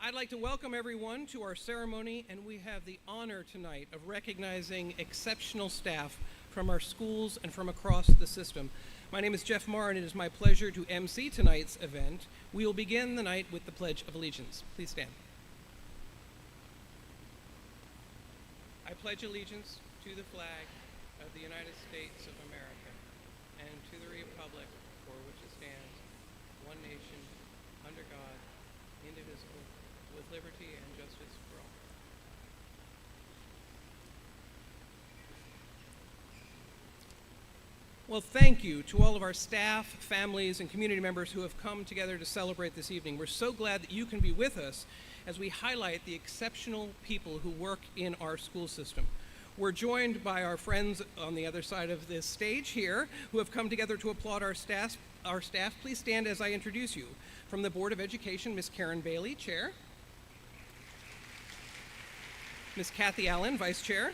I'd like to welcome everyone to our ceremony, and we have the honor tonight of recognizing exceptional staff from our schools and from across the system. My name is Jeff Marr, and it is my pleasure to MC tonight's event. We will begin the night with the Pledge of Allegiance. Please stand. I pledge allegiance to the flag of the United States of America and to the republic for which it stands, one nation, under God, indivisible, with liberty and justice for all. Well, thank you to all of our staff, families, and community members who have come together to celebrate this evening. We're so glad that you can be with us as we highlight the exceptional people who work in our school system. We're joined by our friends on the other side of this stage here who have come together to applaud our staff. Please stand as I introduce you. From the Board of Education, Ms. Karen Bailey, Chair. Ms. Kathy Allen, Vice Chair.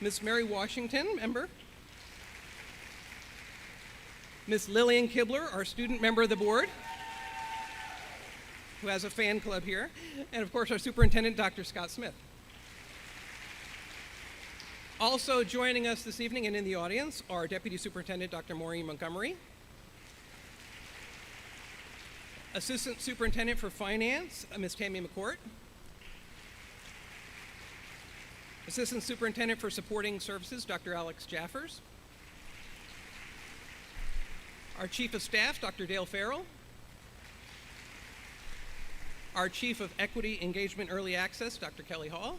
Ms. Mary Washington, Member. Ms. Lillian Kibler, our student member of the board, who has a fan club here. And of course, our Superintendent, Dr. Scott Smith. Also joining us this evening and in the audience are Deputy Superintendent Dr. Maureen Montgomery, Assistant Superintendent for Finance, Ms. Tammy McCourt, Assistant Superintendent for Supporting Services, Dr. Alex Jaffers, our Chief of Staff, Dr. Dale Farrell, our Chief of Equity, Engagement, Early Access, Dr. Kelly Hall,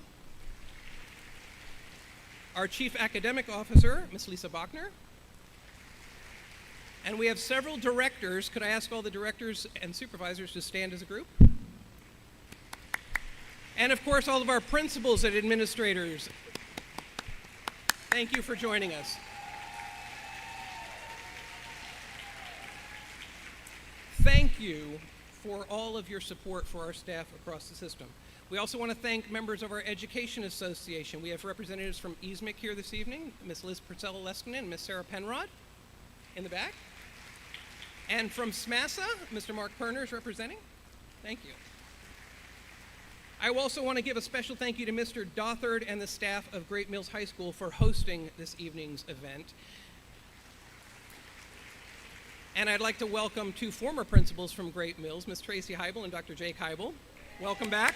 our Chief Academic Officer, Ms. Lisa Bachner, and we have several directors. Could I ask all the directors and supervisors to stand as a group? And of course, all of our principals and administrators. Thank you for joining us. Thank you for all of your support for our staff across the system. We also want to thank members of our Education Association. We have representatives from ESMIC here this evening, Ms. Liz Purcell-Leskinen and Ms. Sarah Penrod in the back. And from SMASA, Mr. Mark Perner is representing. Thank you. I also want to give a special thank you to Mr. Dothard and the staff of Great Mills High School for hosting this evening's event. And I'd like to welcome two former principals from Great Mills, Ms. Tracy Heibel and Dr. Jake Heibel. Welcome back.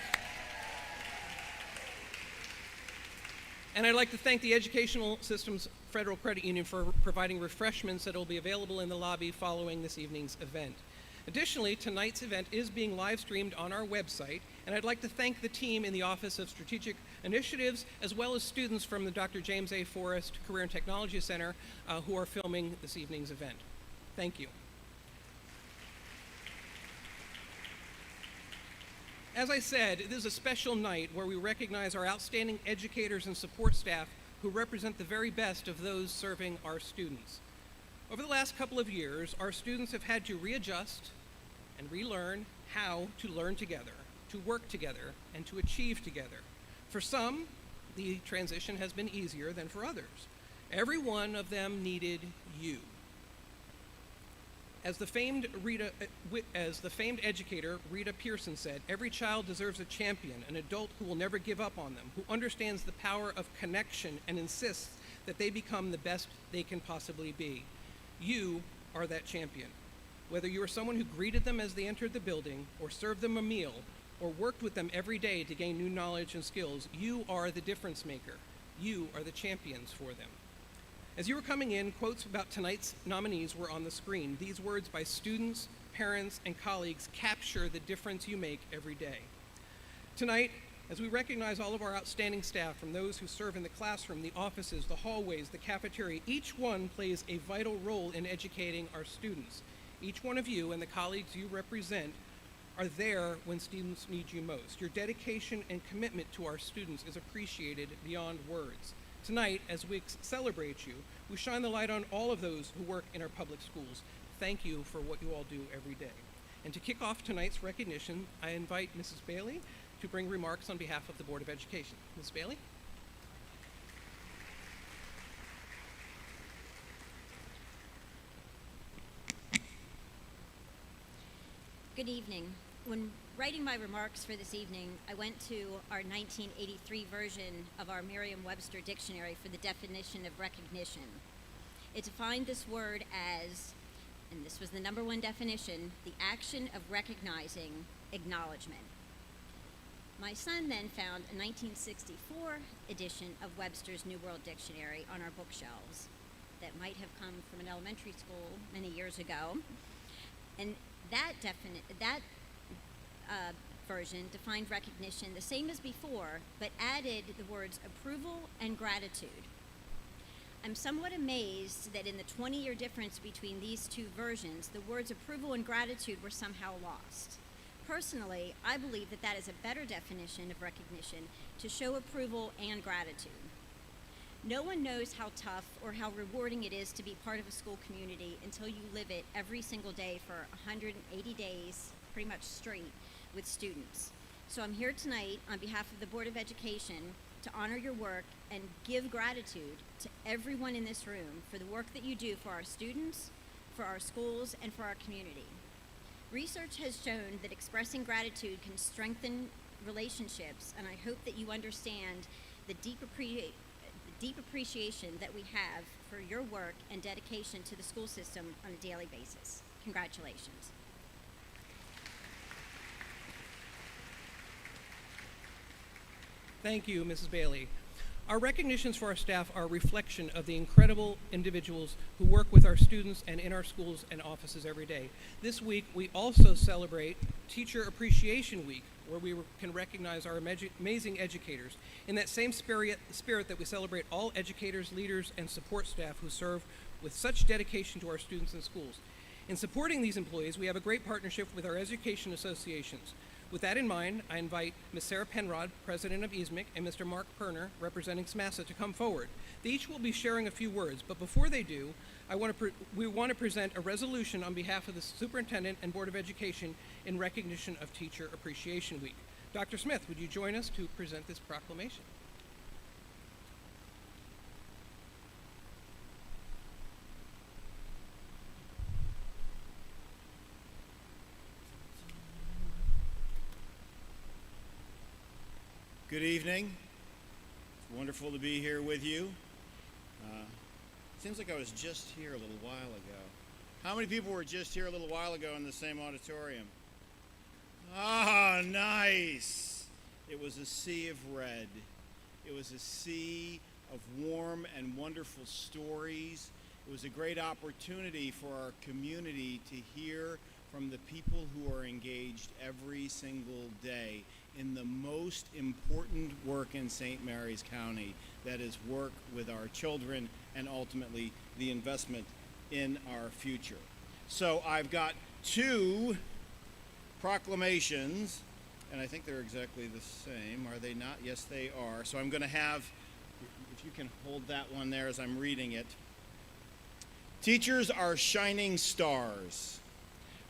And I'd like to thank the Educational Systems Federal Credit Union for providing refreshments that will be available in the lobby following this evening's event. Additionally, tonight's event is being live streamed on our website, and I'd like to thank the team in the Office of Strategic Initiatives, as well as students from the Dr. James A. Forrest Career and Technology Center who are filming this evening's event. Thank you. As I said, it is a special night where we recognize our outstanding educators and support staff who represent the very best of those serving our students. Over the last couple of years, our students have had to readjust and relearn how to learn together, to work together, and to achieve together. For some, the transition has been easier than for others. Every one of them needed you. As the famed educator Rita Pearson said, every child deserves a champion, an adult who will never give up on them, who understands the power of connection and insists that they become the best they can possibly be. You are that champion. Whether you are someone who greeted them as they entered the building, or served them a meal, or worked with them every day to gain new knowledge and skills, you are the difference maker. You are the champions for them. As you were coming in, quotes about tonight's nominees were on the screen. These words by students, parents, and colleagues capture the difference you make every day. Tonight, as we recognize all of our outstanding staff, from those who serve in the classroom, the offices, the hallways, the cafeteria, each one plays a vital role in educating our students. Each one of you and the colleagues you represent are there when students need you most. Your dedication and commitment to our students is appreciated beyond words. Tonight, as we celebrate you, we shine the light on all of those who work in our public schools. Thank you for what you all do every day. And to kick off tonight's recognition, I invite Mrs. Bailey to bring remarks on behalf of the Board of Education. Ms. Bailey? Good evening. When writing my remarks for this evening, I went to our 1983 version of our Merriam-Webster dictionary for the definition of recognition. It defined this word as, and this was the number one definition, the action of recognizing acknowledgement. My son then found a 1964 edition of Webster's New World Dictionary on our bookshelves that might have come from an elementary school many years ago. And that version defined recognition the same as before, but added the words approval and gratitude. I'm somewhat amazed that in the 20-year difference between these two versions, the words approval and gratitude were somehow lost. Personally, I believe that that is a better definition of recognition, to show approval and gratitude. No one knows how tough or how rewarding it is to be part of a school community until you live it every single day for 180 days, pretty much straight, with students. So I'm here tonight on behalf of the Board of Education to honor your work and give gratitude to everyone in this room for the work that you do for our students, for our schools, and for our community. Research has shown that expressing gratitude can strengthen relationships, and I hope that you understand the deep appreciation that we have for your work and dedication to the school system on a daily basis. Congratulations. Thank you, Mrs. Bailey. Our recognitions for our staff are a reflection of the incredible individuals who work with our students and in our schools and offices every day. This week, we also celebrate Teacher Appreciation Week, where we can recognize our amazing educators. In that same spirit that we celebrate all educators, leaders, and support staff who serve with such dedication to our students and schools. In supporting these employees, we have a great partnership with our education associations. With that in mind, I invite Ms. Sarah Penrod, President of ESMIC, and Mr. Mark Perner, representing SMASA, to come forward. They each will be sharing a few words, but before they do, we want to present a resolution on behalf of the Superintendent and Board of Education in recognition of Teacher Appreciation Week. Dr. Smith, would you join us to present this proclamation? Good evening. It's wonderful to be here with you. Seems like I was just here a little while ago. How many people were just here a little while ago in the same auditorium? Ah, nice. It was a sea of red. It was a sea of warm and wonderful stories. It was a great opportunity for our community to hear from the people who are engaged every single day in the most important work in St. Mary's County, that is work with our children and ultimately the investment in our future. So I've got two proclamations, and I think they're exactly the same. Are they not? Yes, they are. So I'm going to have, if you can hold that one there as I'm reading it. Teachers are shining stars.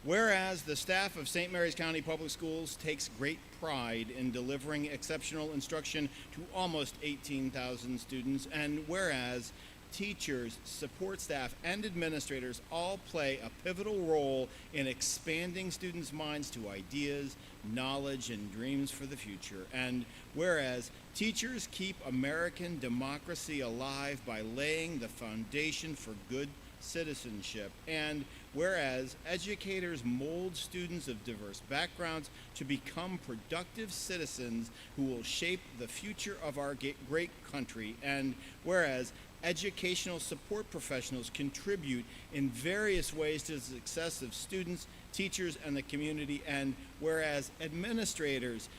Whereas the staff of St. Mary's County Public Schools takes great pride in delivering exceptional instruction to almost 18,000 students, and whereas teachers, support staff, and administrators all play a pivotal role in expanding students' minds to ideas, knowledge, and dreams for the future, and whereas teachers keep American democracy alive by laying the foundation for good citizenship, and whereas educators mold students of diverse backgrounds to become productive citizens who will shape the future of our great country, and whereas educational support professionals contribute in various ways to the success of students, teachers, and the community, and whereas administrators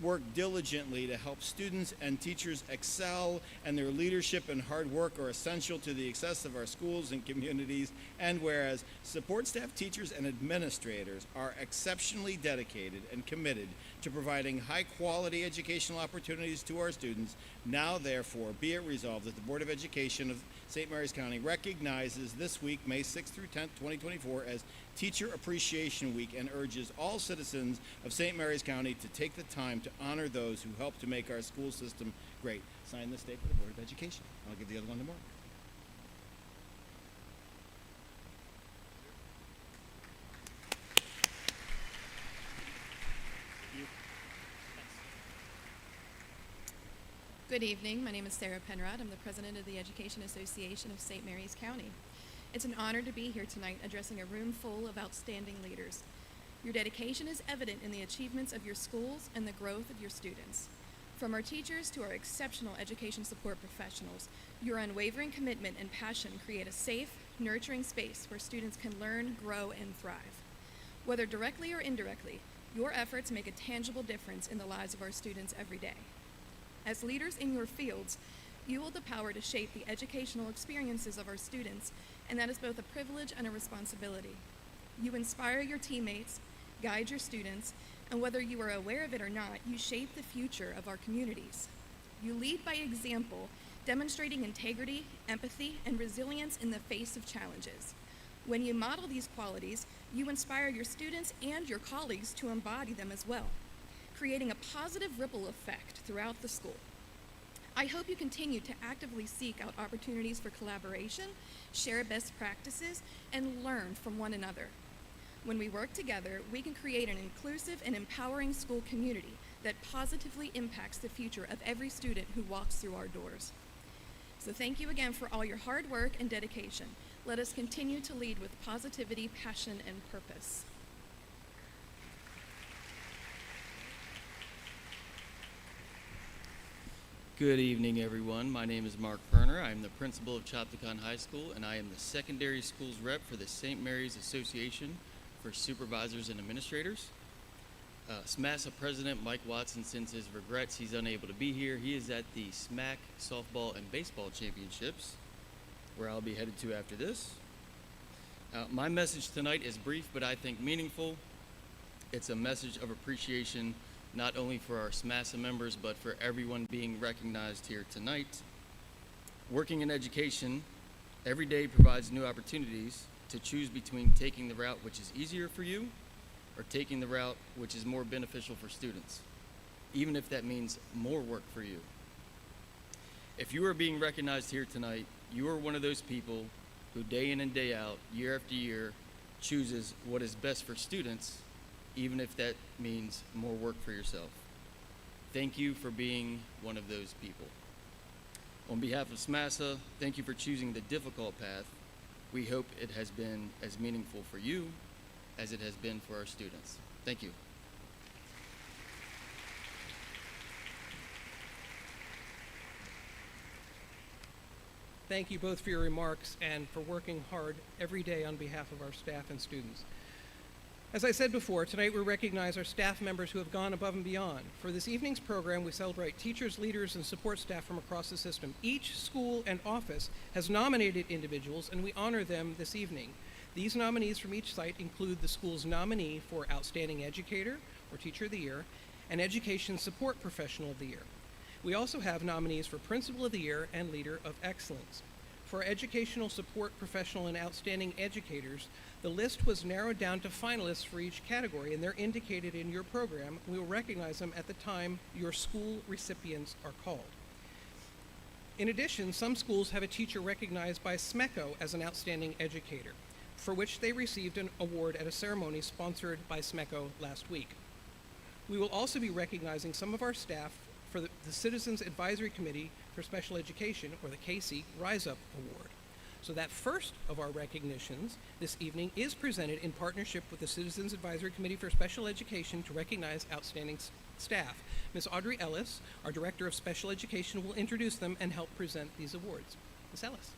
work diligently to help students and teachers excel, and their leadership and hard work are essential to the success of our schools and communities, and whereas support staff, teachers, and administrators are exceptionally dedicated and committed to providing high-quality educational opportunities to our students, now therefore be it resolved that the Board of Education of St. Mary's County recognizes this week, May 6th through 10th, 2024, as Teacher Appreciation Week, and urges all citizens of St. Mary's County to take the time to honor those who help to make our school system great. Sign this date for the Board of Education. I'll give the other one to Mark. Good evening. My name is Sarah Penrod. I'm the president of the Education Association of St. Mary's County. It's an honor to be here tonight addressing a room full of outstanding leaders. Your dedication is evident in the achievements of your schools and the growth of your students. From our teachers to our exceptional education support professionals, your unwavering commitment and passion create a safe, nurturing space where students can learn, grow, and thrive. Whether directly or indirectly, your efforts make a tangible difference in the lives of our students every day. As leaders in your fields, you hold the power to shape the educational experiences of our students, and that is both a privilege and a responsibility. You inspire your teammates, guide your students, and whether you are aware of it or not, you shape the future of our communities. You lead by example, demonstrating integrity, empathy, and resilience in the face of challenges. When you model these qualities, you inspire your students and your colleagues to embody them as well, creating a positive ripple effect throughout the school. I hope you continue to actively seek out opportunities for collaboration, share best practices, and learn from one another. When we work together, we can create an inclusive and empowering school community that positively impacts the future of every student who walks through our doors. So thank you again for all your hard work and dedication. Let us continue to lead with positivity, passion, and purpose. Good evening, everyone. My name is Mark Perner. I'm the principal of Chopticon High School, and I am the secondary schools rep for the St. Mary's Association for Supervisors and Administrators. SMASA President Mike Watson sends his regrets he's unable to be here. He is at the SMAC Softball and Baseball Championships, where I'll be headed to after this. My message tonight is brief, but I think meaningful. It's a message of appreciation not only for our SMASA members, but for everyone being recognized here tonight. Working in education every day provides new opportunities to choose between taking the route which is easier for you or taking the route which is more beneficial for students, even if that means more work for you. If you are being recognized here tonight, you are one of those people who day in and day out, year after year, chooses what is best for students, even if that means more work for yourself. Thank you for being one of those people. On behalf of SMASA, thank you for choosing the difficult path. We hope it has been as meaningful for you as it has been for our students. Thank you. Thank you both for your remarks and for working hard every day on behalf of our staff and students. As I said before, tonight we recognize our staff members who have gone above and beyond. For this evening's program, we celebrate teachers, leaders, and support staff from across the system. Each school and office has nominated individuals, and we honor them this evening. These nominees from each site include the school's nominee for Outstanding Educator, or Teacher of the Year, and Education Support Professional of the Year. We also have nominees for Principal of the Year and Leader of Excellence. For our Educational Support Professional and Outstanding Educators, the list was narrowed down to finalists for each category, and they're indicated in your program. We will recognize them at the time your school recipients are called. In addition, some schools have a teacher recognized by SMECO as an outstanding educator, for which they received an award at a ceremony sponsored by SMECO last week. We will also be recognizing some of our staff for the Citizens Advisory Committee for Special Education, or the CACSE Rise Up Award. So that first of our recognitions this evening is presented in partnership with the Citizens Advisory Committee for Special Education to recognize outstanding staff. Ms. Audrey Ellis, our Director of Special Education, will introduce them and help present these awards. Ms. Ellis.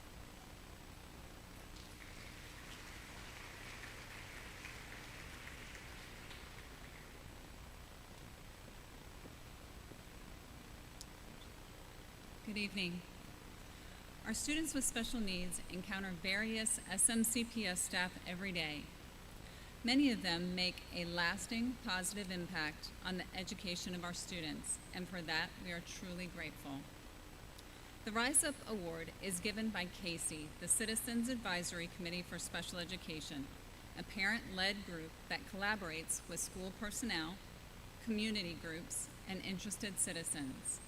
Good evening. Our students with special needs encounter various SMCPS staff every day. Many of them make a lasting positive impact on the education of our students, and for that we are truly grateful. The Rise Up Award is given by CACSE, the Citizens Advisory Committee for Special Education, a parent-led group that collaborates with school personnel, community groups, and interested citizens.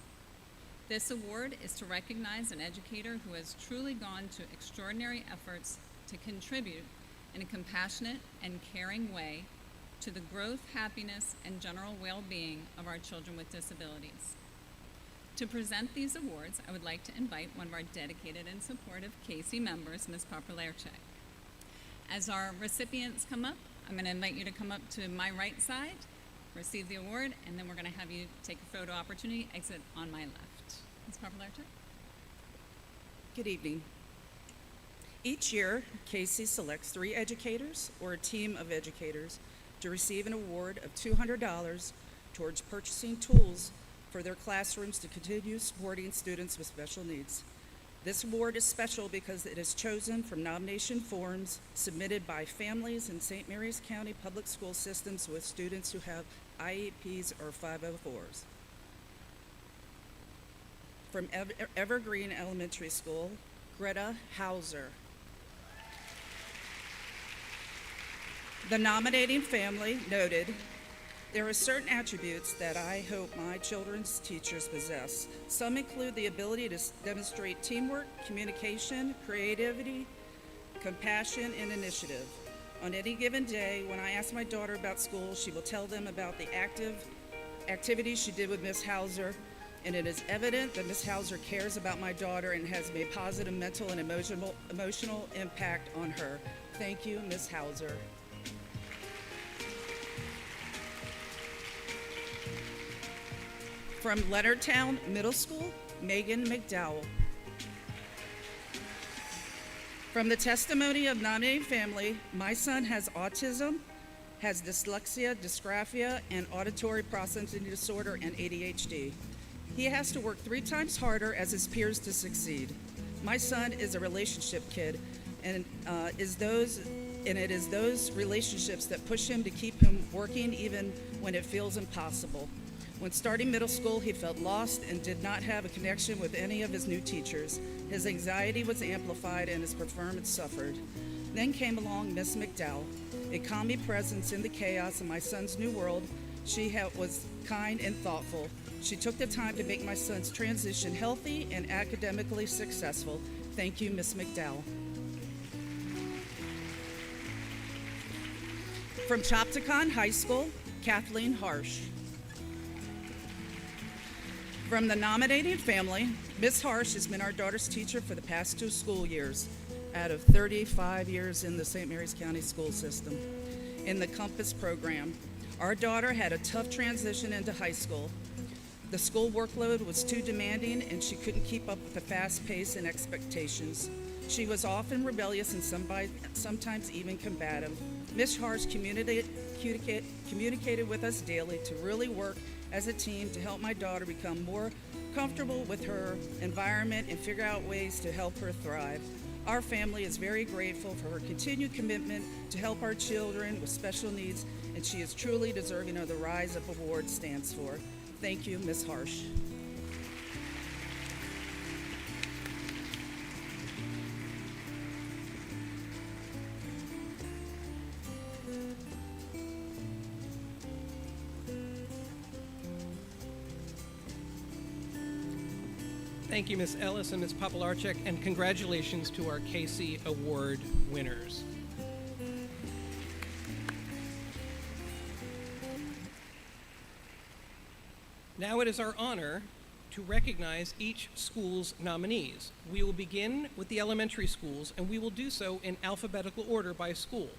This award is to recognize an educator who has truly gone to extraordinary efforts to contribute in a compassionate and caring way to the growth, happiness, and general well-being of our children with disabilities. To present these awards, I would like to invite one of our dedicated and supportive CACSE members, Ms. Popolarczyk. As our recipients come up, I'm going to invite you to come up to my right side, receive the award, and then we're going to have you take a photo opportunity, exit on my left. Ms. Popolarczyk? Good evening. Each year, CACSE selects 3 educators or a team of educators to receive an award of $200 towards purchasing tools for their classrooms to continue supporting students with special needs. This award is special because it is chosen from nomination forms submitted by families in St. Mary's County Public School systems with students who have IEPs or 504s. From Evergreen Elementary School, Greta Hauser. The nominating family noted, "There are certain attributes that I hope my children's teachers possess. Some include the ability to demonstrate teamwork, communication, creativity, compassion, and initiative. On any given day, when I ask my daughter about school, she will tell them about the activities she did with Miss Hauser, and it is evident that Miss Hauser cares about my daughter and has made positive mental and emotional impact on her. Thank you, Miss Hauser." From Leonardtown Middle School, Megan McDowell. From the testimony of nominating family, my son has autism, has dyslexia, dysgraphia, and auditory processing disorder, and ADHD. He has to work 3 times harder as his peers to succeed. My son is a relationship kid, and it is those relationships that push him to keep him working even when it feels impossible. When starting middle school, he felt lost and did not have a connection with any of his new teachers. His anxiety was amplified and his performance suffered. Then came along Miss McDowell, a calming presence in the chaos of my son's new world. She was kind and thoughtful. She took the time to make my son's transition healthy and academically successful. Thank you, Miss McDowell. From Chopticon High School, Kathleen Harsh. From the nominating family, Ms. Harsh has been our daughter's teacher for the past 2 school years, out of 35 years in the St. Mary's County school system. In the Compass program, our daughter had a tough transition into high school. The school workload was too demanding and she couldn't keep up with the fast pace and expectations. She was often rebellious and sometimes even combative. Ms. Harsh communicated with us daily to really work as a team to help my daughter become more comfortable with her environment and figure out ways to help her thrive. Our family is very grateful for her continued commitment to help our children with special needs, and she is truly deserving of the Rise Up Award stands for. Thank you, Ms. Harsh. Thank you, Ms. Ellis and Ms. Popolarczyk, and congratulations to our CACSE Award winners. Now it is our honor to recognize each school's nominees. We will begin with the elementary schools, and we will do so in alphabetical order by school.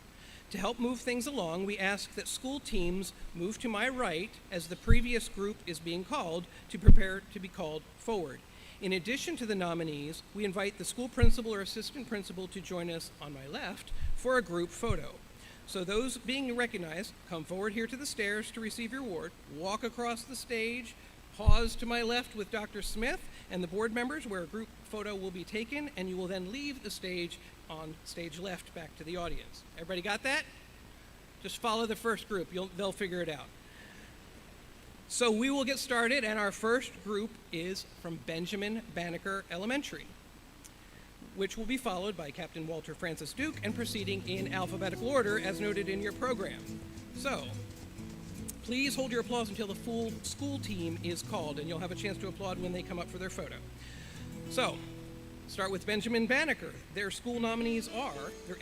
To help move things along, we ask that school teams move to my right as the previous group is being called to prepare to be called forward. In addition to the nominees, we invite the school principal or assistant principal to join us on my left for a group photo. So those being recognized, come forward here to the stairs to receive your award, walk across the stage, pause to my left with Dr. Smith and the board members where a group photo will be taken, and you will then leave the stage on stage left back to the audience. Everybody got that? Just follow the first group. They'll figure it out. So we will get started, and our first group is from Benjamin Banneker Elementary, which will be followed by Captain Walter Francis Duke and proceeding in alphabetical order as noted in your program. So please hold your applause until the full school team is called, and you'll have a chance to applaud when they come up for their photo. So start with Benjamin Banneker. Their school nominees are their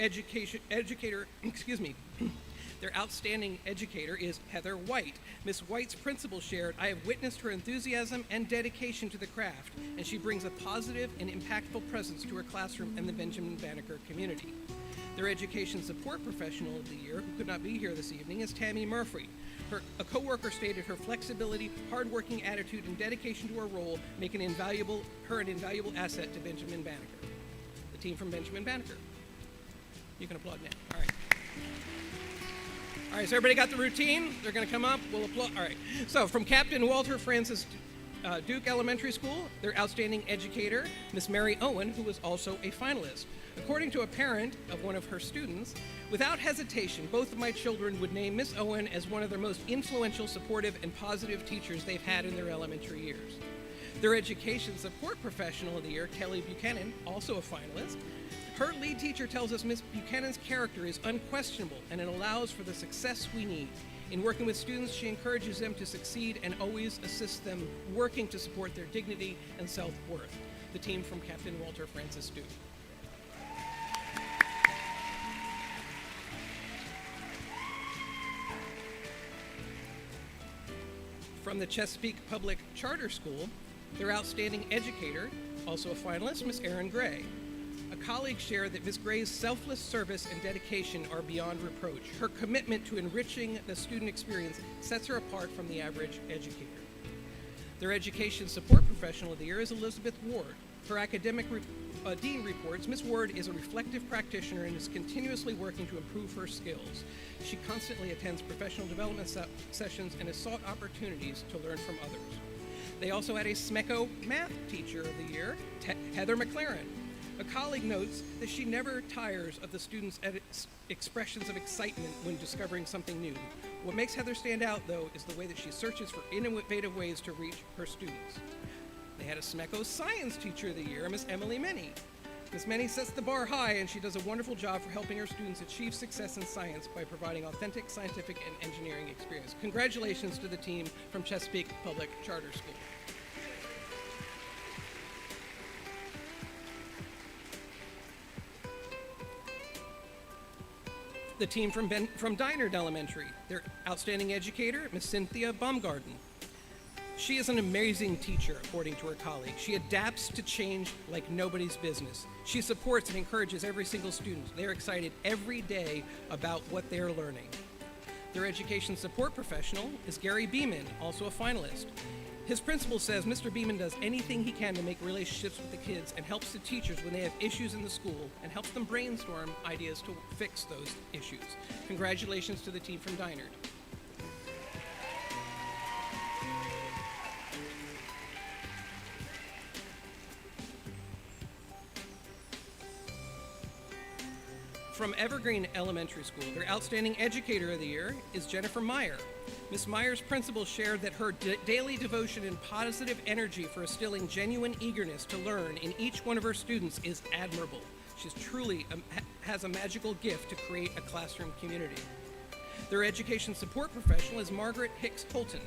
Their outstanding educator is Heather White. Miss White's principal shared, "I have witnessed her enthusiasm and dedication to the craft, and she brings a positive and impactful presence to her classroom and the Benjamin Banneker community." Their education support professional of the year, who could not be here this evening, is Tammy Murphy. A coworker stated her flexibility, hardworking attitude, and dedication to her role make her an invaluable asset to Benjamin Banneker. The team from Benjamin Banneker. You can applaud now. All right. All right, so everybody got the routine? They're going to come up. We'll applaud. All right. So from Captain Walter Francis Duke Elementary School, their outstanding educator, Miss Mary Owen, who was also a finalist. According to a parent of one of her students, "Without hesitation, both of my children would name Miss Owen as one of their most influential, supportive, and positive teachers they've had in their elementary years." Their education support professional of the year, Kelly Buchanan, also a finalist. Her lead teacher tells us Miss Buchanan's character is unquestionable and it allows for the success we need. In working with students, she encourages them to succeed and always assists them working to support their dignity and self-worth. The team from Captain Walter Francis Duke. From the Chesapeake Public Charter School, their outstanding educator, also a finalist, Miss Erin Gray. A colleague shared that Ms. Gray's selfless service and dedication are beyond reproach. Her commitment to enriching the student experience sets her apart from the average educator. Their education support professional of the year is Elizabeth Ward. Her academic dean reports, Ms. Ward is a reflective practitioner and is continuously working to improve her skills. She constantly attends professional development sessions and has sought opportunities to learn from others. They also had a SMECO math teacher of the year, Heather McLaren. A colleague notes that she never tires of the students' expressions of excitement when discovering something new. What makes Heather stand out, though, is the way that she searches for innovative ways to reach her students. They had a SMECO science teacher of the year, Miss Emily Meny. Miss Meny sets the bar high, and she does a wonderful job for helping her students achieve success in science by providing authentic scientific and engineering experience. Congratulations to the team from Chesapeake Public Charter School. The team from Dinard Elementary, their outstanding educator, Miss Cynthia Baumgarten. She is an amazing teacher, according to her colleagues. She adapts to change like nobody's business. She supports and encourages every single student. They're excited every day about what they're learning. Their education support professional is Gary Beeman, also a finalist. His principal says Mr. Beeman does anything he can to make relationships with the kids and helps the teachers when they have issues in the school and helps them brainstorm ideas to fix those issues. Congratulations to the team from Dinard. From Evergreen Elementary School, their outstanding educator of the year is Jennifer Meyer. Ms. Meyer's principal shared that her daily devotion and positive energy for instilling genuine eagerness to learn in each one of her students is admirable. She truly has a magical gift to create a classroom community. Their education support professional is Margaret Hicks Holton.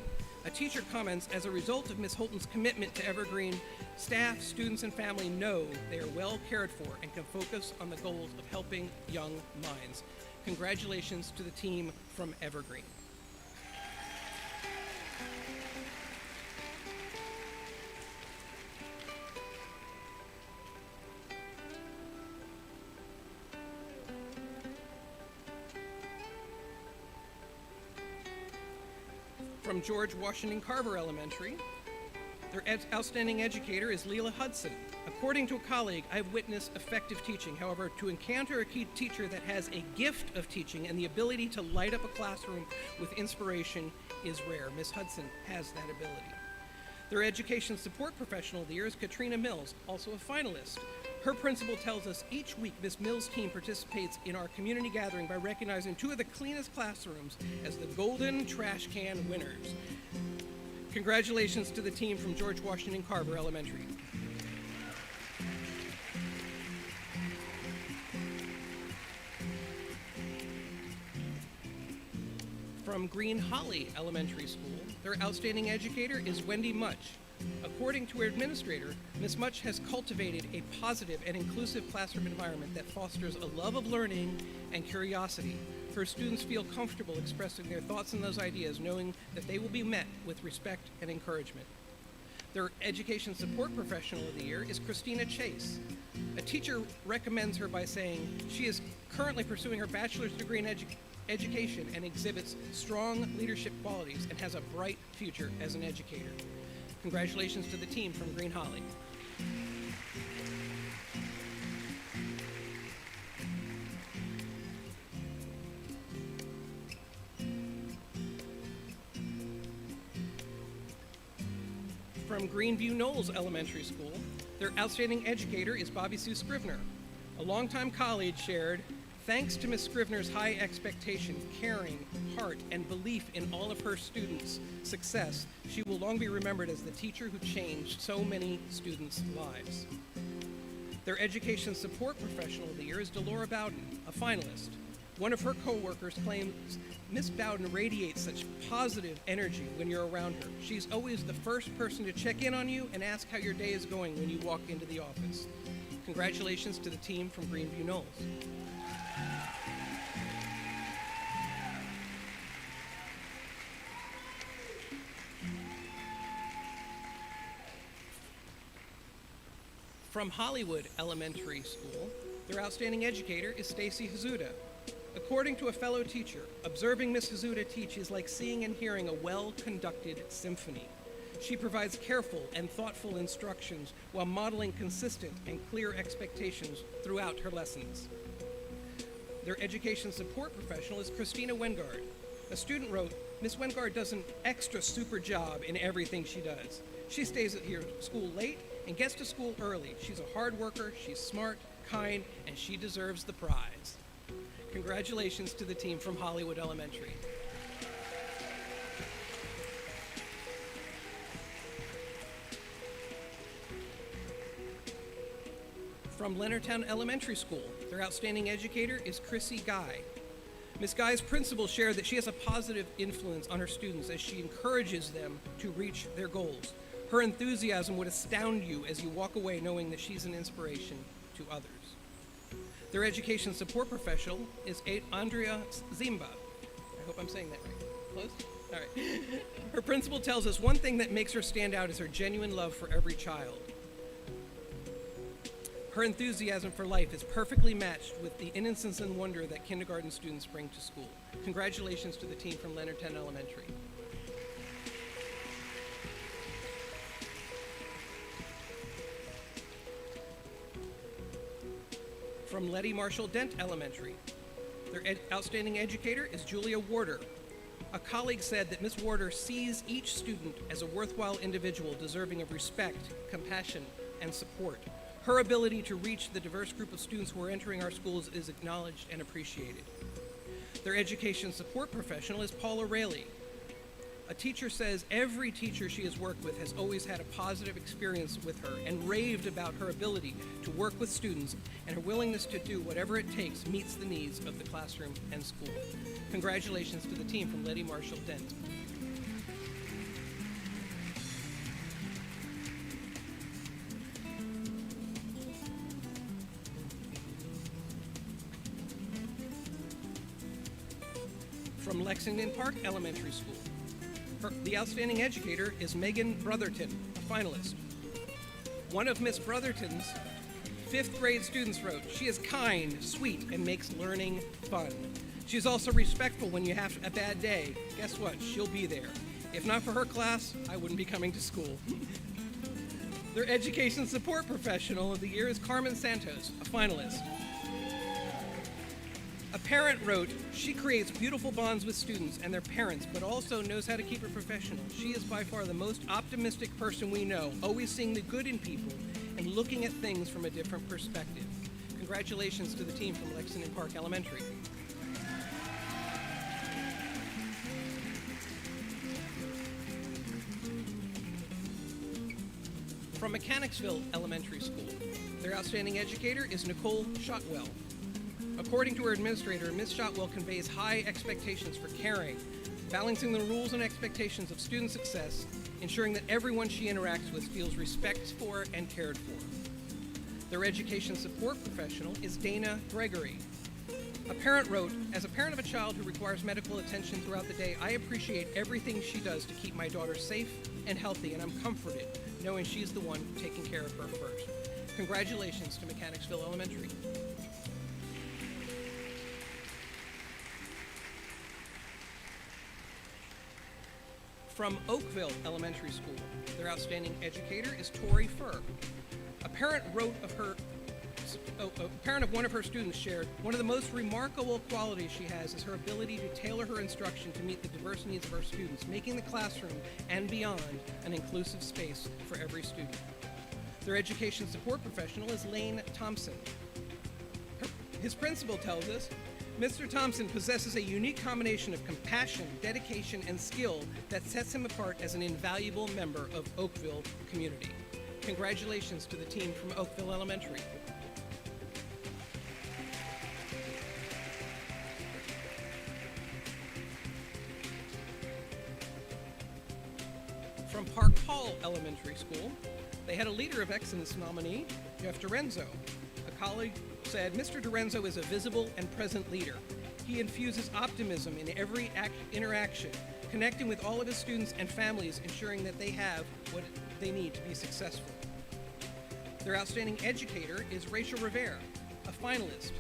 A teacher comments, as a result of Ms. Holton's commitment to Evergreen, staff, students, and family know they are well cared for and can focus on the goals of helping young minds. Congratulations to the team from Evergreen. From George Washington Carver Elementary, their outstanding educator is Leela Hudson. According to a colleague, I've witnessed effective teaching. However, to encounter a key teacher that has a gift of teaching and the ability to light up a classroom with inspiration is rare. Ms. Hudson has that ability. Their education support professional of the year is Katrina Mills, also a finalist. Her principal tells us each week Ms. Mills' team participates in our community gathering by recognizing 2 of the cleanest classrooms as the Golden Trash Can winners. Congratulations to the team from George Washington Carver Elementary. From Green Holly Elementary School, their outstanding educator is Wendy Much. According to her administrator, Ms. Much has cultivated a positive and inclusive classroom environment that fosters a love of learning and curiosity. her students feel comfortable expressing their thoughts and those ideas, knowing that they will be met with respect and encouragement. Their Education Support Professional of the Year is Christina Chase. A teacher recommends her by saying she is currently pursuing her bachelor's degree in education and exhibits strong leadership qualities and has a bright future as an educator. Congratulations to the team from Green Holly. From Greenview Knolls Elementary School, their outstanding educator is Bobby Sue Scrivener. A longtime colleague shared, "Thanks to Ms. Scrivener's high expectation, caring, heart, and belief in all of her students' success, she will long be remembered as the teacher who changed so many students' lives." Their Education Support Professional of the Year is Delora Bowden, a finalist. One of her coworkers claims, "Miss Bowden radiates such positive energy when you're around her. She's always the first person to check in on you and ask how your day is going when you walk into the office." Congratulations to the team from Greenview Knolls. From Hollywood Elementary School, their outstanding educator is Stacy Hazuda. According to a fellow teacher, observing Miss Hazuda teach is like seeing and hearing a well-conducted symphony. She provides careful and thoughtful instructions while modeling consistent and clear expectations throughout her lessons. Their Education Support Professional is Christina Wengard. A student wrote, "Miss Wengard does an extra super job in everything she does. She stays at her school late and gets to school early. She's a hard worker, she's smart, kind, and she deserves the prize." Congratulations to the team from Hollywood Elementary. From Leonardtown Elementary School, their outstanding educator is Chrissy Guy. Ms. Guy's principal shared that she has a positive influence on her students as she encourages them to reach their goals. Her enthusiasm would astound you as you walk away knowing that she's an inspiration to others. Their Education Support Professional is Andrea Zimba. I hope I'm saying that right. Close? All right. Her principal tells us one thing that makes her stand out is her genuine love for every child. Her enthusiasm for life is perfectly matched with the innocence and wonder that kindergarten students bring to school. Congratulations to the team from Leonardtown Elementary. From Letty Marshall Dent Elementary, their outstanding educator is Julia Warder. A colleague said that Ms. Warder sees each student as a worthwhile individual deserving of respect, compassion, and support. Her ability to reach the diverse group of students who are entering our schools is acknowledged and appreciated. Their Education Support Professional is Paula Raley. A teacher says every teacher she has worked with has always had a positive experience with her and raved about her ability to work with students, and her willingness to do whatever it takes meets the needs of the classroom and school. Congratulations to the team from Letty Marshall Dent. From Lexington Park Elementary School, the outstanding educator is Megan Brotherton, a finalist. One of Miss Brotherton's 5th grade students wrote, "She is kind, sweet, and makes learning fun. She's also respectful when you have a bad day. Guess what? She'll be there. If not for her class, I wouldn't be coming to school." Their Education Support Professional of the Year is Carmen Santos, a finalist. A parent wrote, "She creates beautiful bonds with students and their parents, but also knows how to keep it professional. She is by far the most optimistic person we know, always seeing the good in people and looking at things from a different perspective." Congratulations to the team from Lexington Park Elementary. From Mechanicsville Elementary School, their outstanding educator is Nicole Shotwell. According to her administrator, Ms. Shotwell conveys high expectations for caring, balancing the rules and expectations of student success, ensuring that everyone she interacts with feels respected for and cared for. Their Education Support Professional is Dana Gregory. A parent wrote, "As a parent of a child who requires medical attention throughout the day, I appreciate everything she does to keep my daughter safe and healthy, and I'm comforted knowing she's the one taking care of her first." Congratulations to Mechanicsville Elementary. From Oakville Elementary School, their outstanding educator is Tori Furr. A parent of one of her students shared, "One of the most remarkable qualities she has is her ability to tailor her instruction to meet the diverse needs of her students, making the classroom and beyond an inclusive space for every student." Their education support professional is Lane Thompson. His principal tells us, "Mr. Thompson possesses a unique combination of compassion, dedication, and skill that sets him apart as an invaluable member of Oakville community." Congratulations to the team from Oakville Elementary. From Park Hall Elementary School, they had a Leader of Excellence nominee, Jeff Dorenzo. A colleague said, "Mr. Dorenzo is a visible and present leader. He infuses optimism in every interaction, connecting with all of his students and families, ensuring that they have what they need to be successful." Their outstanding educator is Rachel Rivera, a finalist.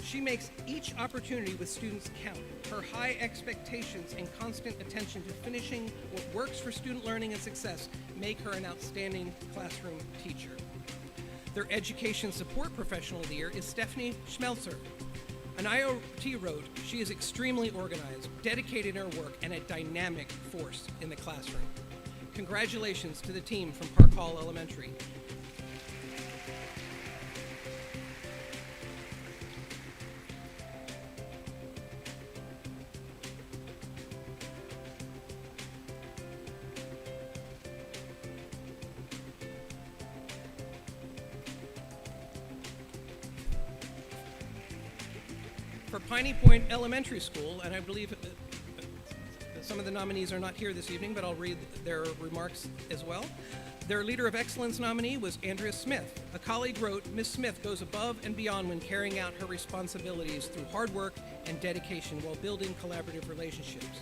She makes each opportunity with students count. Her high expectations and constant attention to finishing what works for student learning and success make her an outstanding classroom teacher. Their education support professional of the year is Stephanie Schmelzer. An IOT wrote, "She is extremely organized, dedicated in her work, and a dynamic force in the classroom." Congratulations to the team from Park Hall Elementary. For Piney Point Elementary School, and I believe some of the nominees are not here this evening, but I'll read their remarks as well. Their Leader of Excellence nominee was Andrea Smith. A colleague wrote, "Ms. Smith goes above and beyond when carrying out her responsibilities through hard work and dedication while building collaborative relationships."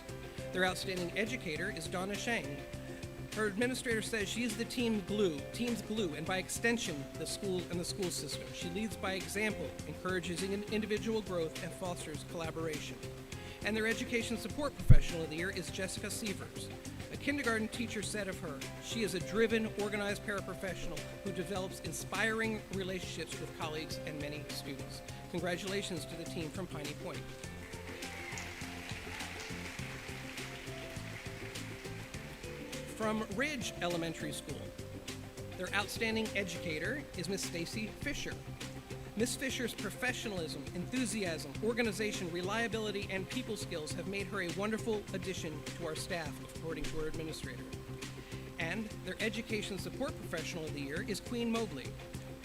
Their outstanding educator is Donna Shang. Her administrator says she is the team's glue, and by extension, the school and the school system. She leads by example, encourages individual growth, and fosters collaboration. And their education support professional of the year is Jessica Sievers. A kindergarten teacher said of her, "She is a driven, organized paraprofessional who develops inspiring relationships with colleagues and many students." Congratulations to the team from Piney Point. From Ridge Elementary School, their outstanding educator is Miss Stacy Fisher. Miss Fisher's professionalism, enthusiasm, organization, reliability, and people skills have made her a wonderful addition to our staff, according to her administrator. And their education support professional of the year is Queen Mobley.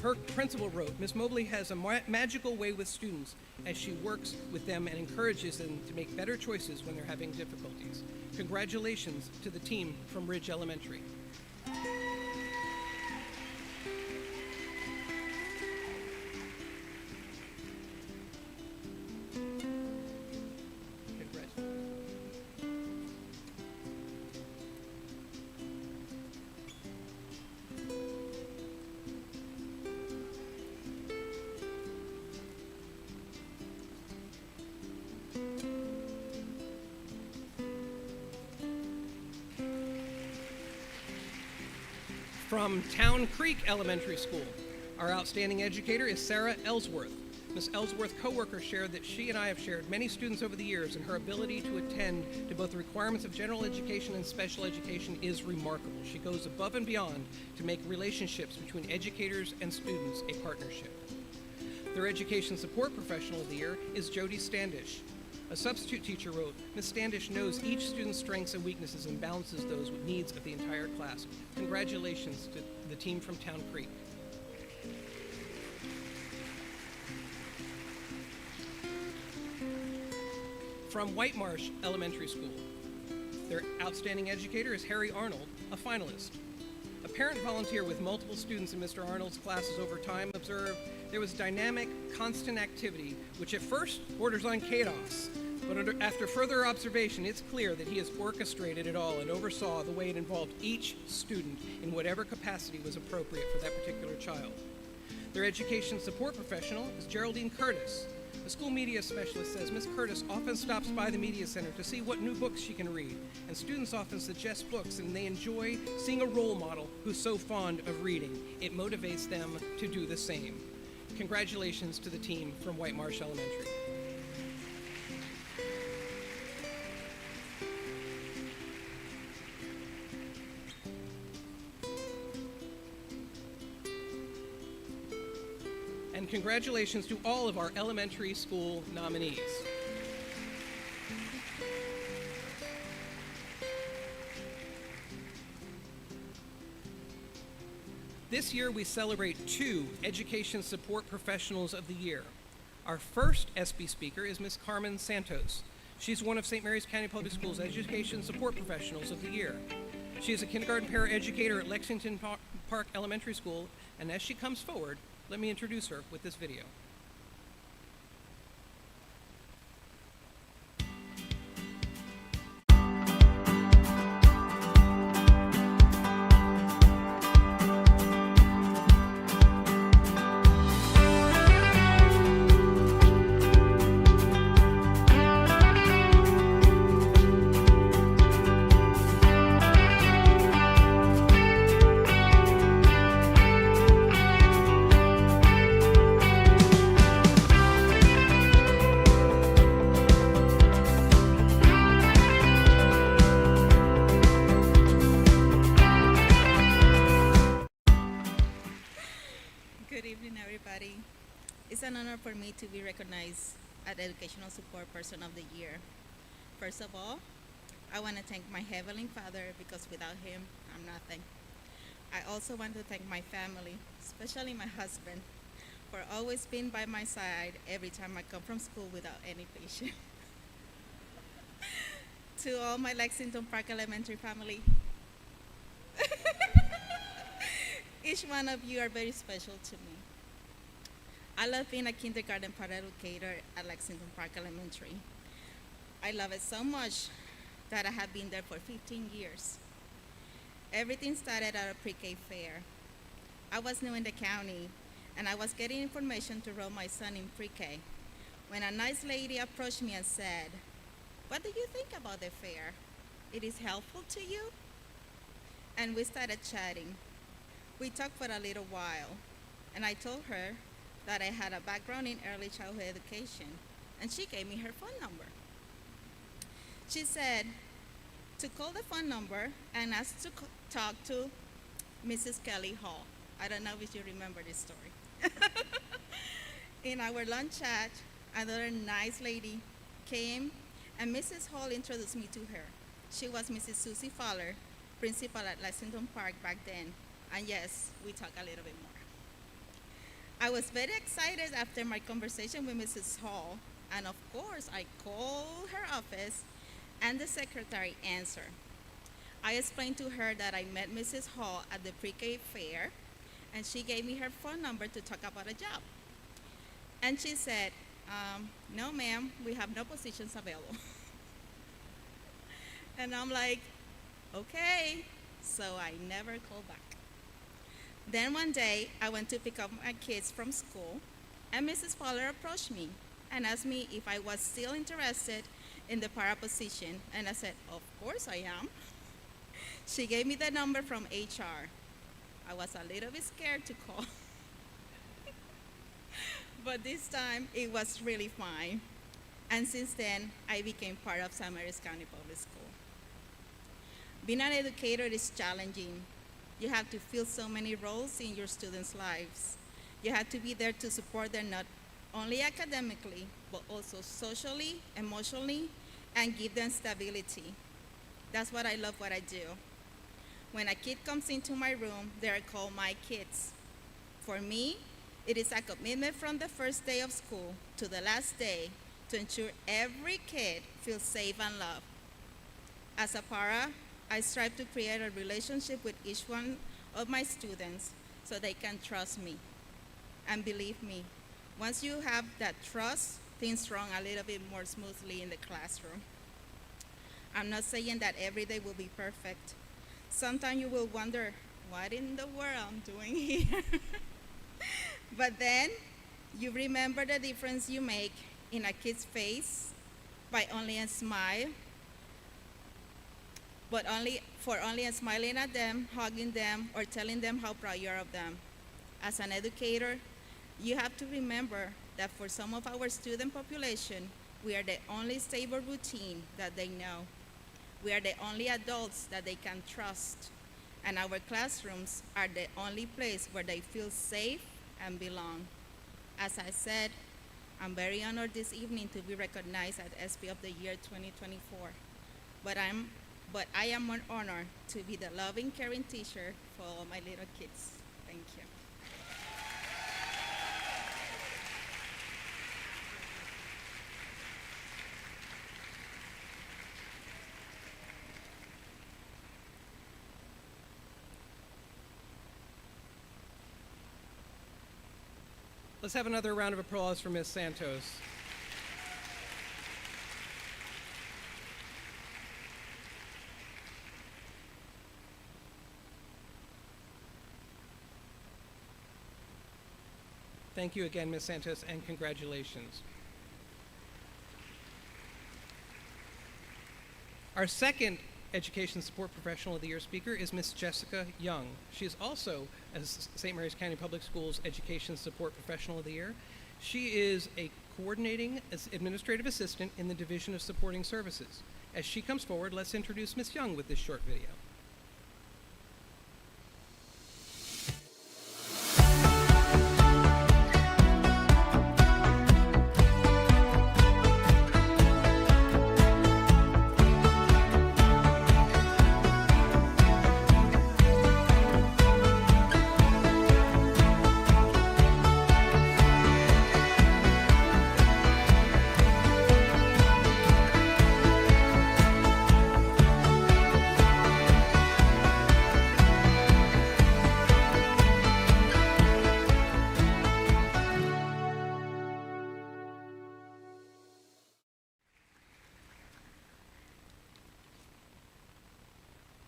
Her principal wrote, "Miss Mobley has a magical way with students as she works with them and encourages them to make better choices when they're having difficulties." Congratulations to the team from Ridge Elementary. From Town Creek Elementary School, our outstanding educator is Sarah Ellsworth. Ms. Ellsworth's coworkers shared that she and I have shared many students over the years, and her ability to attend to both the requirements of general education and special education is remarkable. She goes above and beyond to make relationships between educators and students a partnership. Their education support professional of the year is Jody Standish. A substitute teacher wrote, "Ms. Standish knows each student's strengths and weaknesses and balances those with needs of the entire class." Congratulations to the team from Town Creek. From White Marsh Elementary School, their outstanding educator is Harry Arnold, a finalist. A parent volunteer with multiple students in Mr. Arnold's classes over time observed There was dynamic, constant activity, which at first borders on chaos, but after further observation, it's clear that he has orchestrated it all and oversaw the way it involved each student in whatever capacity was appropriate for that particular child. Their education support professional is Geraldine Curtis. The school media specialist says Ms. Curtis often stops by the media center to see what new books she can read, and students often suggest books, and they enjoy seeing a role model who's so fond of reading. It motivates them to do the same. Congratulations to the team from White Marsh Elementary. And congratulations to all of our elementary school nominees. This year we celebrate 2 Education Support Professionals of the Year. Our first ESPY speaker is Ms. Carmen Santos. She's one of St. Mary's County Public Schools Education Support Professionals of the Year. She is a kindergarten paraeducator at Lexington Park Elementary School, and as she comes forward, let me introduce her with this video. Good evening, everybody. It's an honor for me to be recognized as Educational Support Person of the Year. First of all, I want to thank my Heavenly Father because without him, I'm nothing. I also want to thank my family, especially my husband, for always being by my side every time I come from school without any patient. To all my Lexington Park Elementary family, each one of you are very special to me. I love being a kindergarten paraeducator at Lexington Park Elementary. I love it so much that I have been there for 15 years. Everything started at a pre-K fair. I was new in the county, and I was getting information to enroll my son in pre-K when a nice lady approached me and said, "What do you think about the fair? It is helpful to you?" And we started chatting. We talked for a little while, and I told her that I had a background in early childhood education, and she gave me her phone number. She said to call the phone number and ask to talk to Mrs. Kelly Hall. I don't know if you remember this story. In our lunch chat, another nice lady came, and Mrs. Hall introduced me to her. She was Mrs. Susie Fowler, principal at Lexington Park back then. And yes, we talked a little bit more. I was very excited after my conversation with Mrs. Hall, and of course, I called her office, and the secretary answered. I explained to her that I met Mrs. Hall at the pre-K fair, and she gave me her phone number to talk about a job. And she said, "No, ma'am, we have no positions available." And I'm like, okay, so I never called back. Then one day, I went to pick up my kids from school, and Mrs. Fowler approached me and asked me if I was still interested in the para position, and I said, "Of course I am." She gave me the number from HR. I was a little bit scared to call, but this time it was really fine. And since then, I became part of St. Mary's County Public School. Being an educator is challenging. You have to fill so many roles in your students' lives. You have to be there to support them not only academically, but also socially, emotionally, and give them stability. That's what I love what I do. When a kid comes into my room, they are called my kids. For me, it is a commitment from the first day of school to the last day to ensure every kid feels safe and loved. As a para, I strive to create a relationship with each one of my students so they can trust me. And believe me, once you have that trust, things run a little bit more smoothly in the classroom. I'm not saying that every day will be perfect. Sometimes you will wonder, what in the world I'm doing here? But then you remember the difference you make in a kid's face by only a smile, but only smiling at them, hugging them, or telling them how proud you are of them. As an educator, you have to remember that for some of our student population, we are the only stable routine that they know. We are the only adults that they can trust, and our classrooms are the only place where they feel safe and belong. As I said, I'm very honored this evening to be recognized as SP of the Year 2024, but I am more honored to be the loving, caring teacher for all my little kids. Thank you. Let's have another round of applause for Ms. Santos. Thank you again, Ms. Santos, and congratulations. Our second Education Support Professional of the Year speaker is Ms. Jessica Young. She is also a St. Mary's County Public Schools Education Support Professional of the Year. She is a coordinating administrative assistant in the Division of Supporting Services. As she comes forward, let's introduce Ms. Young with this short video.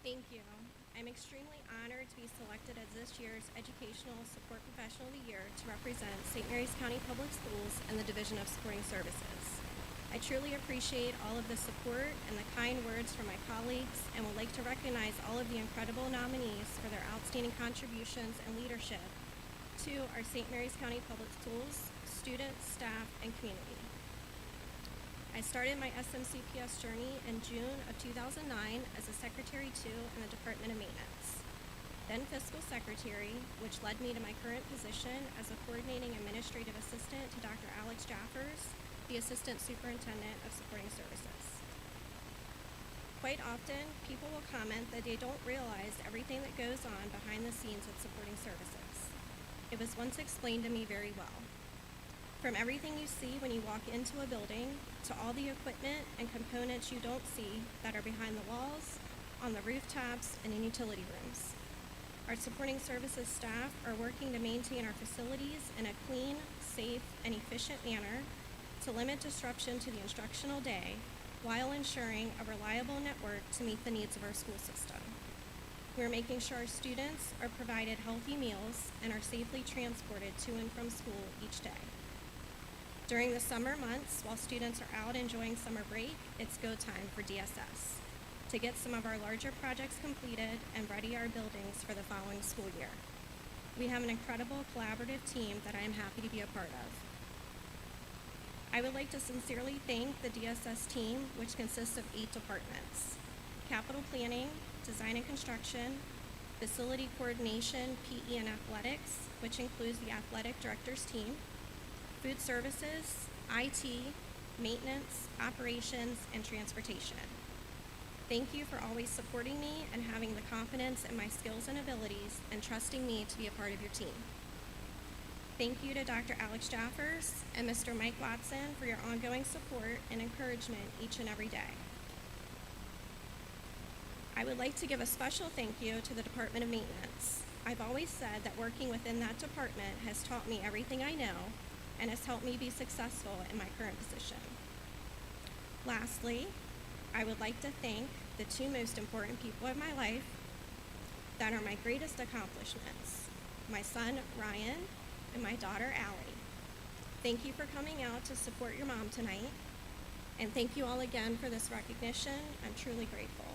Thank you. I'm extremely honored to be selected as this year's Educational Support Professional of the Year to represent St. Mary's County Public Schools and the Division of Supporting Services. I truly appreciate all of the support and the kind words from my colleagues and would like to recognize all of the incredible nominees for their outstanding contributions and leadership to our St. Mary's County Public Schools, students, staff, and community. I started my SMCPS journey in June of 2009 as a Secretary 2 in the Department of Maintenance, then Fiscal Secretary, which led me to my current position as a Coordinating Administrative Assistant to Dr. Alex Jaffers, the Assistant Superintendent of Supporting Services. Quite often, people will comment that they don't realize everything that goes on behind the scenes of supporting services. It was once explained to me very well. From everything you see when you walk into a building, to all the equipment and components you don't see that are behind the walls, on the rooftops, and in utility rooms. Our supporting services staff are working to maintain our facilities in a clean, safe, and efficient manner to limit disruption to the instructional day while ensuring a reliable network to meet the needs of our school system. We're making sure our students are provided healthy meals and are safely transported to and from school each day. During the summer months, while students are out enjoying summer break, it's go time for DSS to get some of our larger projects completed and ready our buildings for the following school year. We have an incredible collaborative team that I am happy to be a part of. I would like to sincerely thank the DSS team, which consists of 8 departments: capital planning, design and construction, facility coordination, PE and athletics, which includes the athletic director's team, food services, IT, maintenance, operations, and transportation. Thank you for always supporting me and having the confidence in my skills and abilities and trusting me to be a part of your team. Thank you to Dr. Alex Jaffers and Mr. Mike Watson for your ongoing support and encouragement each and every day. I would like to give a special thank you to the Department of Maintenance. I've always said that working within that department has taught me everything I know and has helped me be successful in my current position. Lastly, I would like to thank the two most important people in my life that are my greatest accomplishments, my son Ryan and my daughter Allie. Thank you for coming out to support your mom tonight, and thank you all again for this recognition. I'm truly grateful.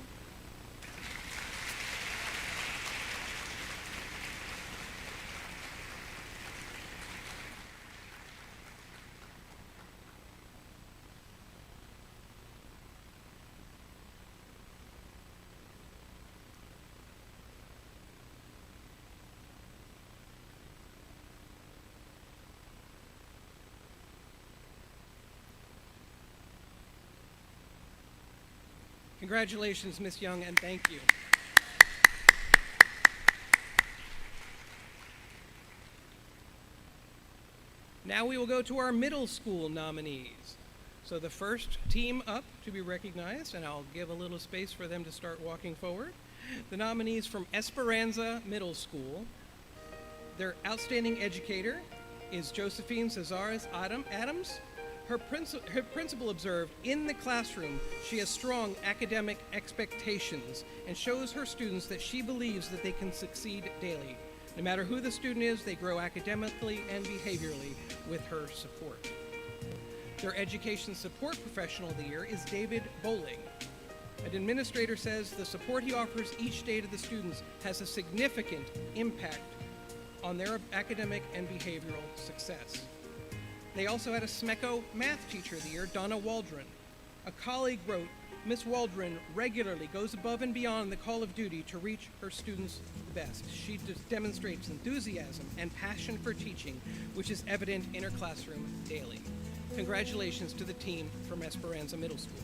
Congratulations, Ms. Young, and thank you. Now we will go to our middle school nominees. So the first team up to be recognized, and I'll give a little space for them to start walking forward. The nominees from Esperanza Middle School. Their outstanding educator is Josephine Cesares Adams. Her principal observed, in the classroom, she has strong academic expectations and shows her students that she believes that they can succeed daily. No matter who the student is, they grow academically and behaviorally with her support. Their education support professional of the year is David Bowling. An administrator says the support he offers each day to the students has a significant impact on their academic and behavioral success. They also had a SMECO math teacher of the year, Donna Waldron. A colleague wrote, Miss Waldron regularly goes above and beyond the call of duty to reach her students the best. She demonstrates enthusiasm and passion for teaching, which is evident in her classroom daily. Congratulations to the team from Esperanza Middle School.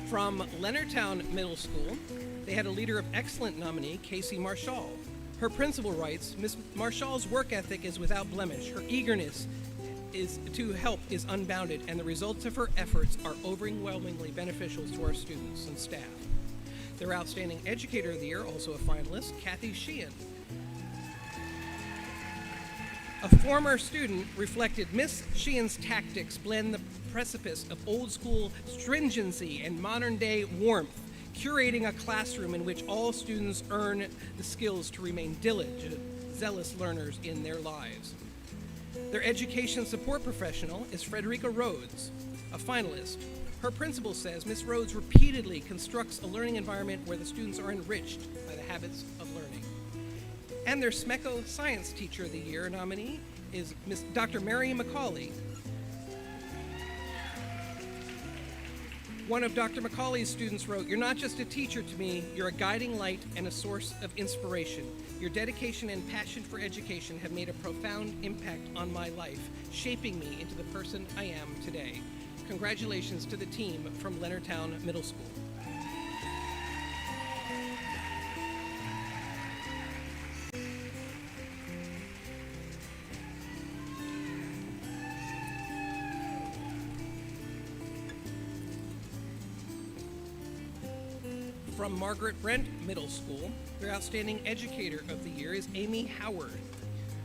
From Leonardtown Middle School, they had a Leader of Excellence nominee, Casey Marshall. Her principal writes, Ms. Marshall's work ethic is without blemish. Her eagerness to help is unbounded, and the results of her efforts are overwhelmingly beneficial to our students and staff. Their Outstanding Educator of the Year, also a finalist, Kathy Sheehan. A former student reflected Miss Sheehan's tactics blend the precipice of old school stringency and modern day warmth, curating a classroom in which all students earn the skills to remain diligent, zealous learners in their lives. Their education support professional is Frederica Rhodes, a finalist. Her principal says Miss Rhodes repeatedly constructs a learning environment where the students are enriched by the habits of learning. And their SMECO Science Teacher of the Year nominee is Miss Dr. Mary McCauley. One of Dr. McCauley's students wrote, "You're not just a teacher to me, you're a guiding light and a source of inspiration. Your dedication and passion for education have made a profound impact on my life, shaping me into the person I am today." Congratulations to the team from Leonardtown Middle School. From Margaret Brent Middle School, their Outstanding Educator of the Year is Amy Howard.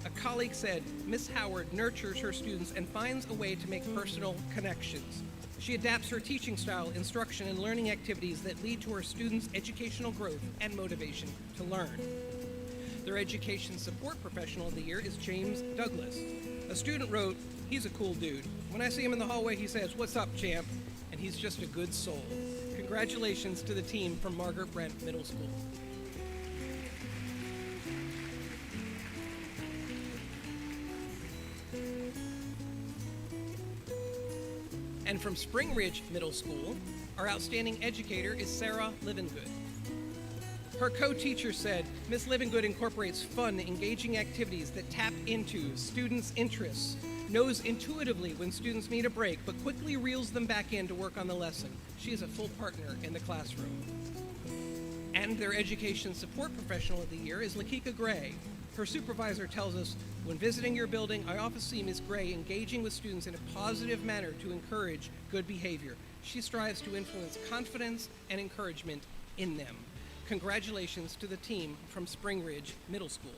A colleague said, Miss Howard nurtures her students and finds a way to make personal connections. She adapts her teaching style, instruction, and learning activities that lead to her students' educational growth and motivation to learn. Their Education Support Professional of the Year is James Douglas. A student wrote, "He's a cool dude. When I see him in the hallway, he says, 'What's up, champ?' And he's just a good soul." Congratulations to the team from Margaret Brent Middle School. And from Spring Ridge Middle School, our Outstanding Educator is Sarah Livengood. Her co-teacher said, Miss Livengood incorporates fun, engaging activities that tap into students' interests, knows intuitively when students need a break, but quickly reels them back in to work on the lesson. She is a full partner in the classroom. And their Education Support Professional of the Year is Lakika Gray. her supervisor tells us, when visiting your building, I often see Ms. Gray engaging with students in a positive manner to encourage good behavior. She strives to influence confidence and encouragement in them. Congratulations to the team from Spring Ridge Middle School.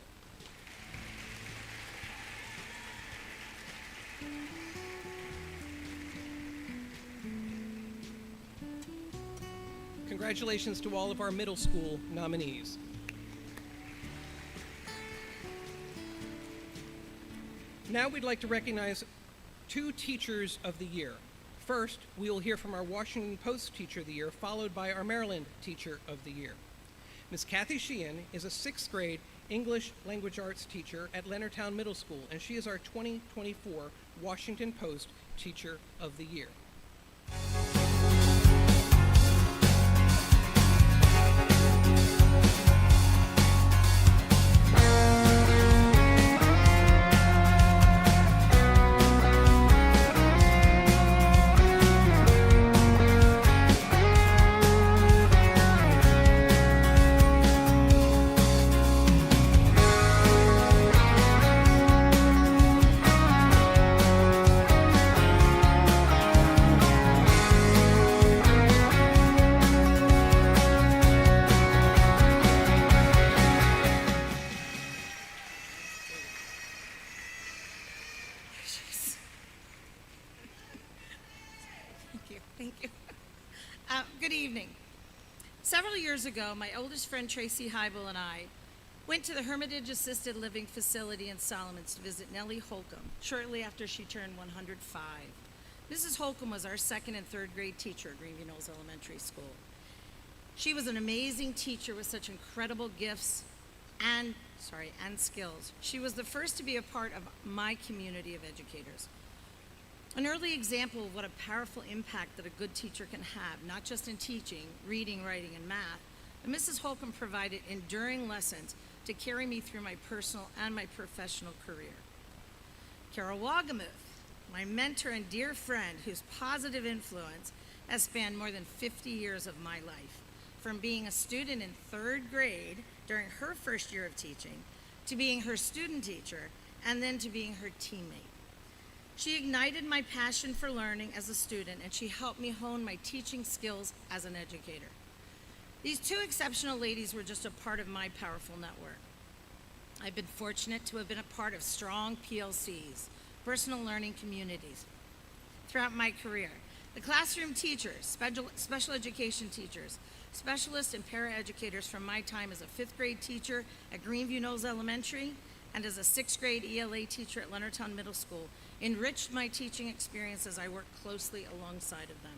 Congratulations to all of our middle school nominees. Now we'd like to recognize 2 Teachers of the Year. First, we will hear from our Washington Post Teacher of the Year, followed by our Maryland Teacher of the Year. Ms. Kathy Sheehan is a 6th grade English Language Arts teacher at Leonardtown Middle School, and she is our 2024 Washington Post Teacher of the Year. Thank you. Good evening. Several years ago, my oldest friend Tracy Heibel and I went to the Hermitage Assisted Living Facility in Solomons to visit Nellie Holcomb shortly after she turned 105. Mrs. Holcomb was our 2nd and 3rd grade teacher at Greenview Knolls Elementary School. She was an amazing teacher with such incredible gifts and skills. She was the first to be a part of my community of educators. An early example of what a powerful impact that a good teacher can have, not just in teaching, reading, writing, and math, but Mrs. Holcomb provided enduring lessons to carry me through my personal and my professional career. Carol Wagamuth, my mentor and dear friend whose positive influence has spanned more than 50 years of my life, from being a student in 3rd grade during her first year of teaching, to being her student teacher, and then to being her teammate. She ignited my passion for learning as a student, and she helped me hone my teaching skills as an educator. These 2 exceptional ladies were just a part of my powerful network. I've been fortunate to have been a part of strong PLCs, personal learning communities, throughout my career. The classroom teachers, special education teachers, specialists and paraeducators from my time as a 5th grade teacher at Greenview Knolls Elementary and as a 6th grade ELA teacher at Leonardtown Middle School enriched my teaching experience as I worked closely alongside of them.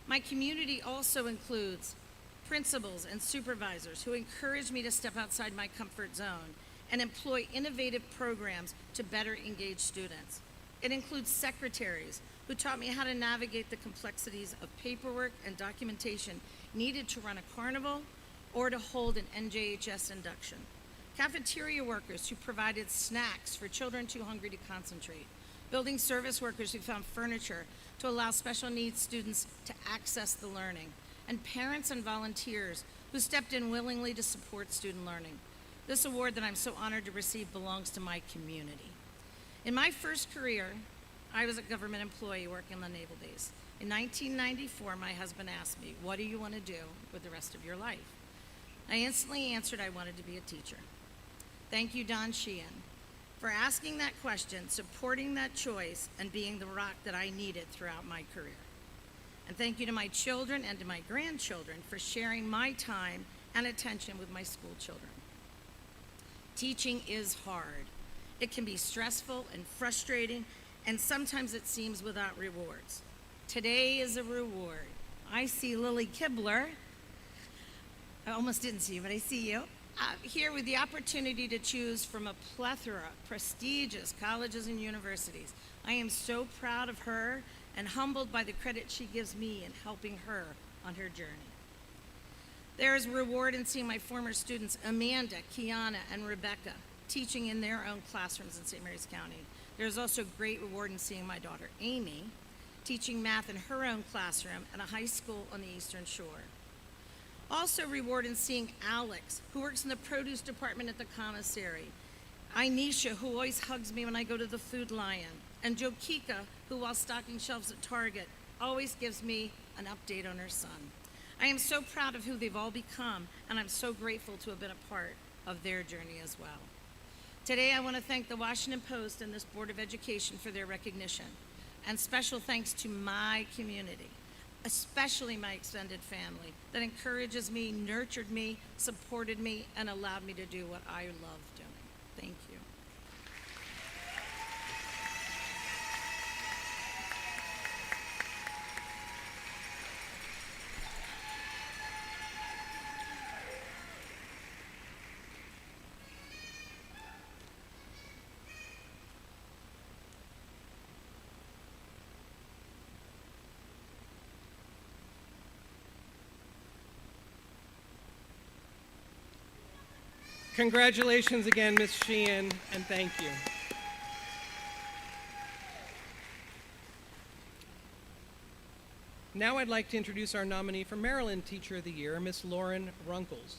My community also includes principals and supervisors who encourage me to step outside my comfort zone and employ innovative programs to better engage students. It includes secretaries who taught me how to navigate the complexities of paperwork and documentation needed to run a carnival or to hold an NJHS induction. Cafeteria workers who provided snacks for children too hungry to concentrate. Building service workers who found furniture to allow special needs students to access the learning. And parents and volunteers who stepped in willingly to support student learning. This award that I'm so honored to receive belongs to my community. In my first career, I was a government employee working on the naval base. In 1994, my husband asked me, "What do you want to do with the rest of your life?" I instantly answered I wanted to be a teacher. Thank you, Don Sheehan, for asking that question, supporting that choice, and being the rock that I needed throughout my career. And thank you to my children and to my grandchildren for sharing my time and attention with my school children. Teaching is hard. It can be stressful and frustrating, and sometimes it seems without rewards. Today is a reward. I see Lily Kibler. I almost didn't see you, but I see you. Here with the opportunity to choose from a plethora of prestigious colleges and universities. I am so proud of her and humbled by the credit she gives me in helping her on her journey. There is a reward in seeing my former students, Amanda, Kiana, and Rebecca, teaching in their own classrooms in St. Mary's County. There's also great reward in seeing my daughter, Amy, teaching math in her own classroom at a high school on the Eastern Shore. Also reward in seeing Alex, who works in the produce department at the commissary, Inesha, who always hugs me when I go to the Food Lion, and Jokika, who while stocking shelves at Target, always gives me an update on her son. I am so proud of who they've all become, and I'm so grateful to have been a part of their journey as well. Today, I want to thank the Washington Post and this Board of Education for their recognition, and special thanks to my community, especially my extended family, that encourages me, nurtured me, supported me, and allowed me to do what I love doing. Thank you. Congratulations again, Ms. Sheehan, and thank you. Now I'd like to introduce our nominee for Maryland Teacher of the Year, Ms. Lauren Runkles.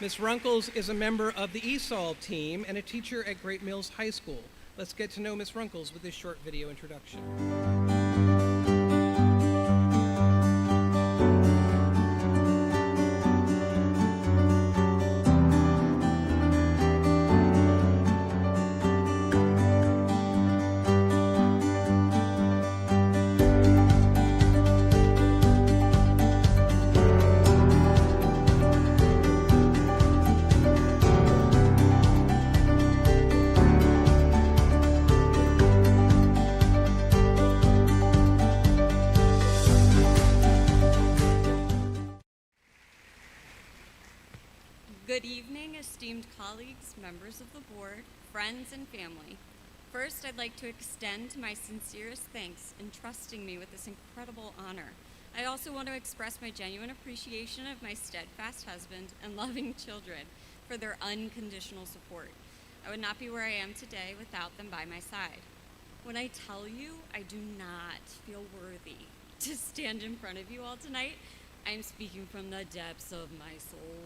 Ms. Runkles is a member of the ESOL team and a teacher at Great Mills High School. Let's get to know Ms. Runkles with this short video introduction. Good evening, esteemed colleagues, members of the board, friends, and family. First, I'd like to extend my sincerest thanks in trusting me with this incredible honor. I also want to express my genuine appreciation of my steadfast husband and loving children for their unconditional support. I would not be where I am today without them by my side. When I tell you I do not feel worthy to stand in front of you all tonight, I'm speaking from the depths of my soul.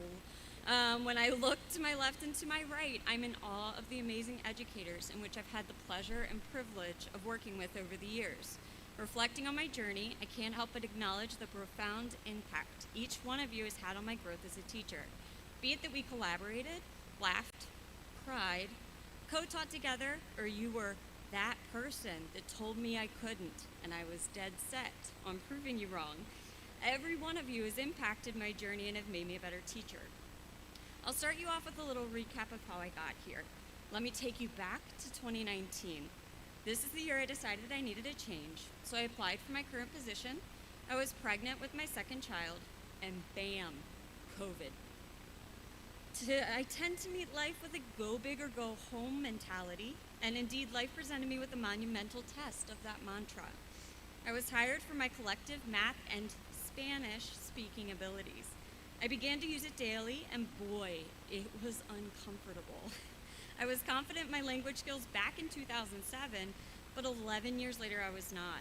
When I look to my left and to my right, I'm in awe of the amazing educators in which I've had the pleasure and privilege of working with over the years. Reflecting on my journey, I can't help but acknowledge the profound impact each one of you has had on my growth as a teacher. Be it that we collaborated, laughed, cried, co-taught together, or you were that person that told me I couldn't, and I was dead set on proving you wrong. Every one of you has impacted my journey and have made me a better teacher. I'll start you off with a little recap of how I got here. Let me take you back to 2019. This is the year I decided I needed a change, so I applied for my current position. I was pregnant with my second child, and bam, COVID. I tend to meet life with a go big or go home mentality, and indeed life presented me with a monumental test of that mantra. I was hired for my collective math and Spanish speaking abilities. I began to use it daily, and boy, it was uncomfortable. I was confident in my language skills back in 2007, but 11 years later I was not.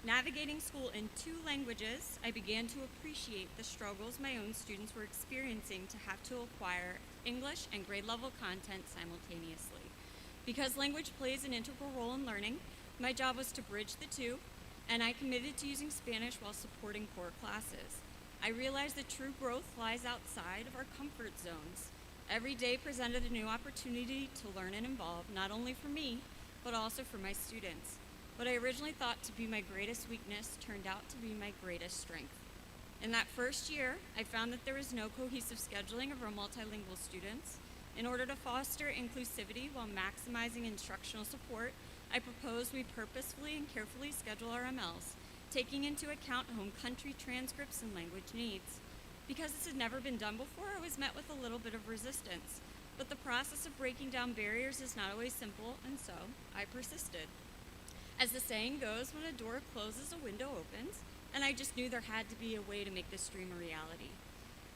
Navigating school in 2 languages, I began to appreciate the struggles my own students were experiencing to have to acquire English and grade level content simultaneously. Because language plays an integral role in learning, my job was to bridge the two, and I committed to using Spanish while supporting core classes. I realized that true growth lies outside of our comfort zones. Every day presented a new opportunity to learn and evolve, not only for me, but also for my students. What I originally thought to be my greatest weakness turned out to be my greatest strength. In that first year, I found that there was no cohesive scheduling of our multilingual students. In order to foster inclusivity while maximizing instructional support, I proposed we purposefully and carefully schedule our MLs, taking into account home country transcripts and language needs. Because this had never been done before, I was met with a little bit of resistance. But the process of breaking down barriers is not always simple, and so I persisted. As the saying goes, when a door closes, a window opens, and I just knew there had to be a way to make this dream a reality.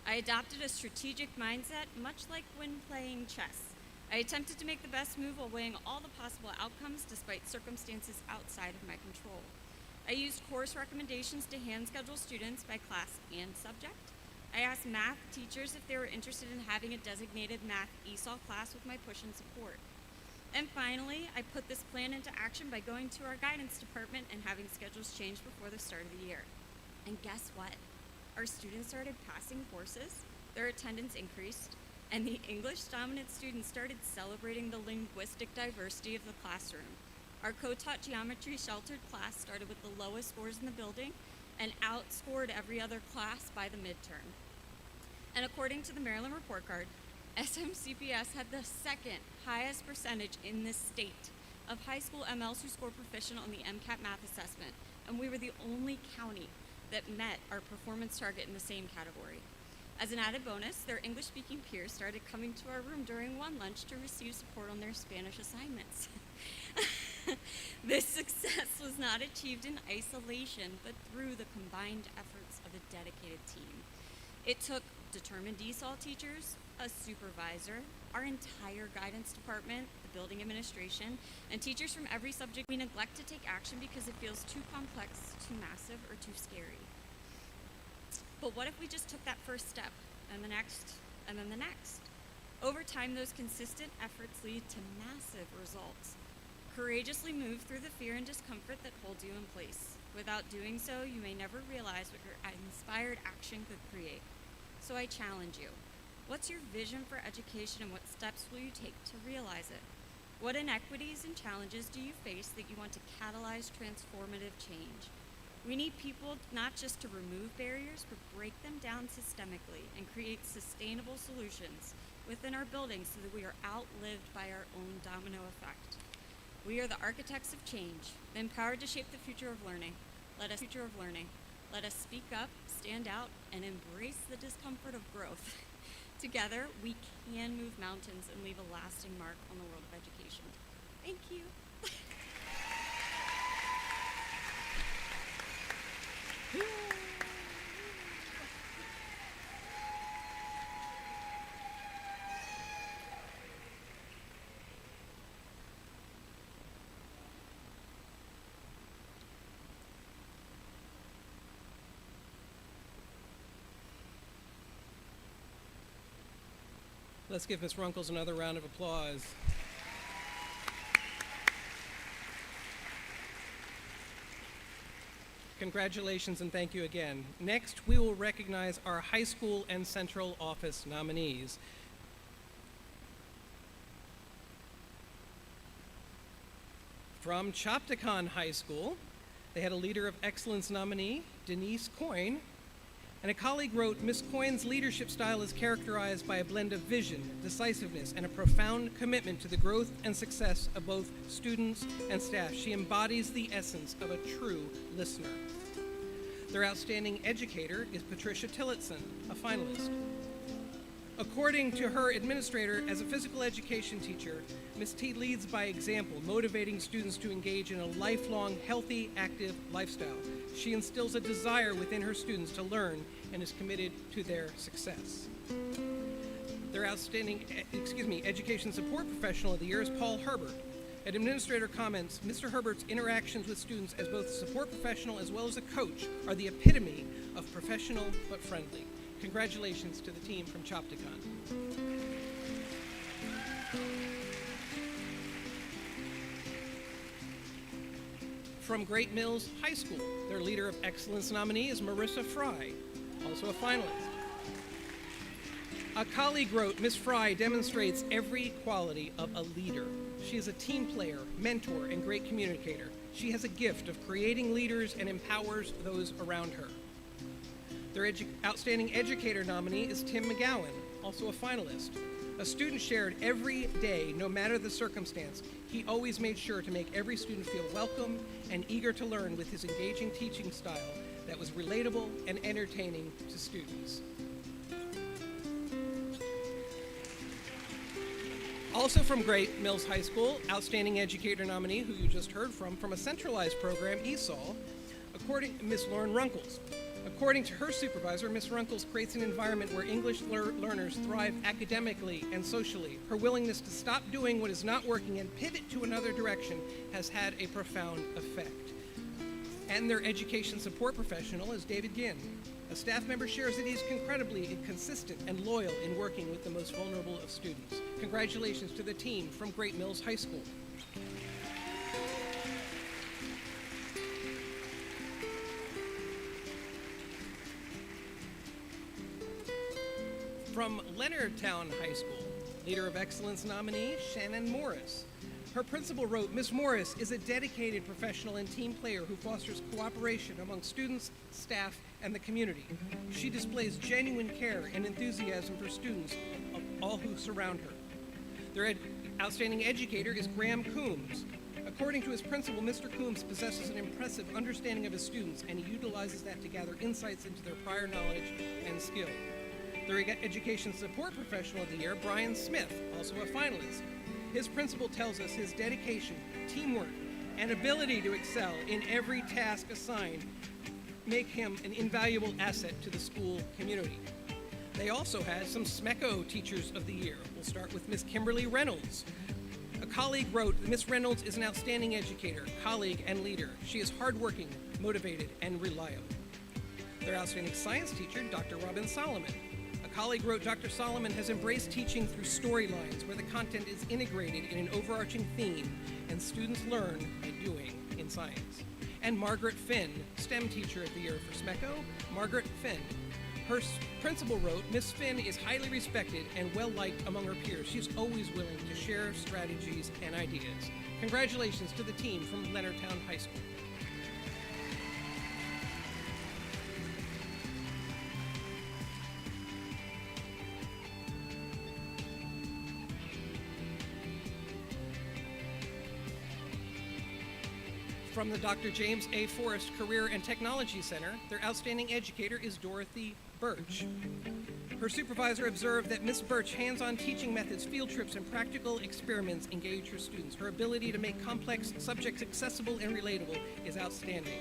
I adopted a strategic mindset, much like when playing chess. I attempted to make the best move while weighing all the possible outcomes despite circumstances outside of my control. I used course recommendations to hand schedule students by class and subject. I asked math teachers if they were interested in having a designated math ESOL class with my push and support. And finally, I put this plan into action by going to our guidance department and having schedules changed before the start of the year. And guess what? Our students started passing courses, their attendance increased, and the English-dominant students started celebrating the linguistic diversity of the classroom. Our co-taught geometry sheltered class started with the lowest scores in the building and outscored every other class by the midterm. And according to the Maryland Report Card, SMCPS had the second highest percentage in this state of high school MLs who scored proficient on the MCAT math assessment, and we were the only county that met our performance target in the same category. As an added bonus, their English-speaking peers started coming to our room during one lunch to receive support on their Spanish assignments. This success was not achieved in isolation, but through the combined efforts of a dedicated team. It took determined ESOL teachers, a supervisor, our entire guidance department, the building administration, and teachers from every subject. We neglect to take action because it feels too complex, too massive, or too scary. But what if we just took that first step, and the next, and then the next? Over time, those consistent efforts lead to massive results. Courageously move through the fear and discomfort that holds you in place. Without doing so, you may never realize what your inspired action could create. So I challenge you. What's your vision for education, and what steps will you take to realize it? What inequities and challenges do you face that you want to catalyze transformative change? We need people not just to remove barriers, but break them down systemically and create sustainable solutions within our buildings so that we are outlived by our own domino effect. We are the architects of change, empowered to shape the future of learning. Let us speak up, stand out, and embrace the discomfort of growth. Together, we can move mountains and leave a lasting mark on the world of education. Thank you. Let's give Ms. Runkles another round of applause. Congratulations and thank you again. Next, we will recognize our high school and central office nominees. From Chopticon High School, they had a Leader of Excellence nominee, Denise Coyne, and a colleague wrote, Ms. Coyne's leadership style is characterized by a blend of vision, decisiveness, and a profound commitment to the growth and success of both students and staff. She embodies the essence of a true listener. Their outstanding educator is Patricia Tillotson, a finalist. According to her administrator, as a physical education teacher, Ms. T leads by example, motivating students to engage in a lifelong, healthy, active lifestyle. She instills a desire within her students to learn and is committed to their success. Their outstanding education support professional of the year is Paul Herbert. An administrator comments, Mr. Herbert's interactions with students as both a support professional as well as a coach are the epitome of professional but friendly. Congratulations to the team from Chopticon. From Great Mills High School, their Leader of Excellence nominee is Marissa Fry, also a finalist. A colleague wrote, Ms. Fry demonstrates every quality of a leader. She is a team player, mentor, and great communicator. She has a gift of creating leaders and empowers those around her. Their outstanding educator nominee is Tim McGowan, also a finalist. A student shared every day, no matter the circumstance. He always made sure to make every student feel welcome and eager to learn with his engaging teaching style that was relatable and entertaining to students. Also from Great Mills High School, outstanding educator nominee, who you just heard from a centralized program, ESOL, Ms. Lauren Runkles. According to her supervisor, Ms. Runkles creates an environment where English learners thrive academically and socially. Her willingness to stop doing what is not working and pivot to another direction has had a profound effect. And their education support professional is David Ginn. A staff member shares that he is incredibly consistent and loyal in working with the most vulnerable of students. Congratulations to the team from Great Mills High School. From Leonardtown High School, Leader of Excellence nominee Shannon Morris. Her principal wrote, "Miss Morris is a dedicated professional and team player who fosters cooperation among students, staff, and the community. She displays genuine care and enthusiasm for students of all who surround her." Their outstanding educator is Graham Coombs. According to his principal, Mr. Coombs possesses an impressive understanding of his students, and he utilizes that to gather insights into their prior knowledge and skill. Their Education Support Professional of the Year, Brian Smith, also a finalist. His principal tells us his dedication, teamwork, and ability to excel in every task assigned make him an invaluable asset to the school community. They also had some SMECO Teachers of the Year. We'll start with Miss Kimberly Reynolds. A colleague wrote, "Miss Reynolds is an outstanding educator, colleague, and leader. She is hardworking, motivated, and reliable." Their outstanding science teacher, Dr. Robin Solomon. A colleague wrote, "Dr. Solomon has embraced teaching through storylines where the content is integrated in an overarching theme, and students learn by doing in science." And Margaret Finn, STEM Teacher of the Year for SMECO, Margaret Finn. Her principal wrote, "Miss Finn is highly respected and well-liked among her peers. She's always willing to share strategies and ideas." Congratulations to the team from Leonardtown High School. From the Dr. James A. Forrest Career and Technology Center, their outstanding educator is Dorothy Birch. Her supervisor observed that Miss Birch hands-on teaching methods, field trips, and practical experiments engage her students. Her ability to make complex subjects accessible and relatable is outstanding.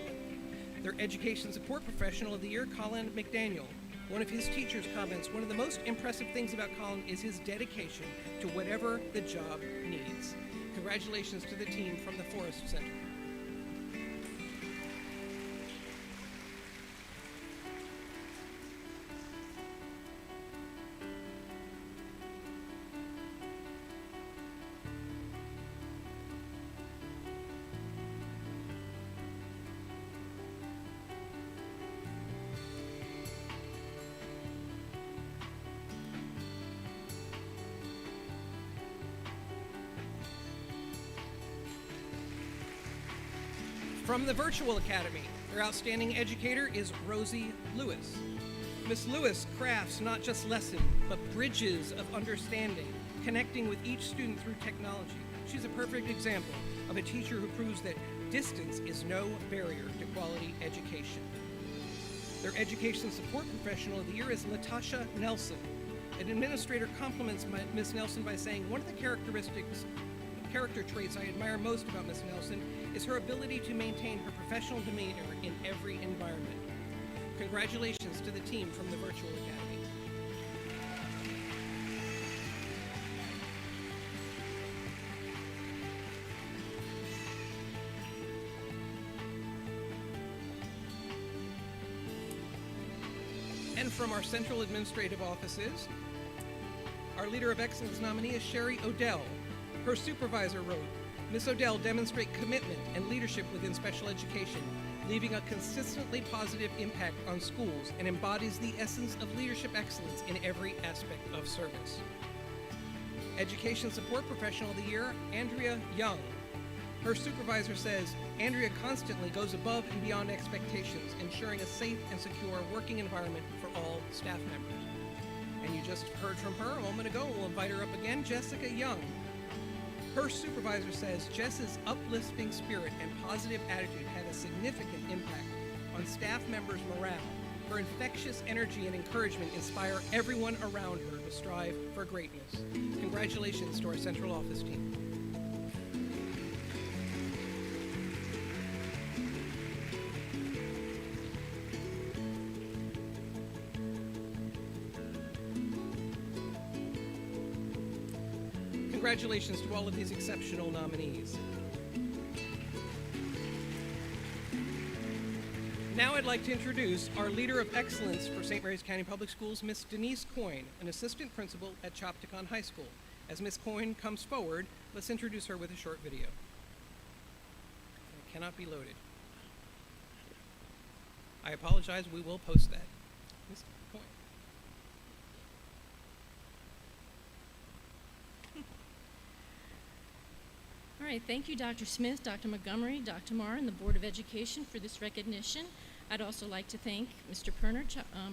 Their Education Support Professional of the Year, Colin McDaniel. One of his teachers comments, "One of the most impressive things about Colin is his dedication to whatever the job needs." Congratulations to the team from the Forrest Center. From the Virtual Academy, their outstanding educator is Rosie Lewis. Miss Lewis crafts not just lessons, but bridges of understanding, connecting with each student through technology. She's a perfect example of a teacher who proves that distance is no barrier to quality education. Their Education Support Professional of the Year is Latasha Nelson. An administrator compliments Miss Nelson by saying, "One of the character traits I admire most about Miss Nelson is her ability to maintain her professional demeanor in every environment." Congratulations to the team from the Virtual Academy. And from our central administrative offices, our Leader of Excellence nominee is Sherry Odell. Her supervisor wrote, "Miss Odell demonstrates commitment and leadership within special education, leaving a consistently positive impact on schools and embodies the essence of leadership excellence in every aspect of service." Education Support Professional of the Year, Andrea Young. Her supervisor says, "Andrea constantly goes above and beyond expectations, ensuring a safe and secure working environment for all staff members." And you just heard from her a moment ago. We'll invite her up again, Jessica Young. Her supervisor says Jess's uplifting spirit and positive attitude had a significant impact on staff members' morale. Her infectious energy and encouragement inspire everyone around her to strive for greatness. Congratulations to our central office team. Congratulations to all of these exceptional nominees. Now I'd like to introduce our Leader of Excellence for St. Mary's County Public Schools, Miss Denise Coyne, an assistant principal at Chopticon High School. As Miss Coyne comes forward, let's introduce her with a short video. It cannot be loaded. I apologize, we will post that. Miss Coyne. All right, thank you, Dr. Smith, Dr. Montgomery, Dr. Marr, and the Board of Education for this recognition. I'd also like to thank Mr. Perner,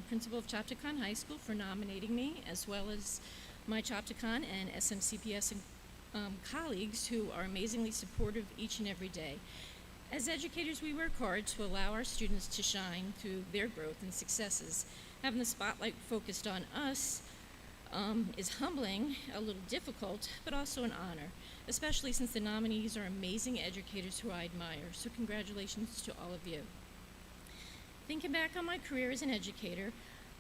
Principal of Chopticon High School, for nominating me, as well as my Chopticon and SMCPS colleagues who are amazingly supportive each and every day. As educators, we work hard to allow our students to shine through their growth and successes. Having the spotlight focused on us is humbling, a little difficult, but also an honor, especially since the nominees are amazing educators who I admire. So congratulations to all of you. Thinking back on my career as an educator,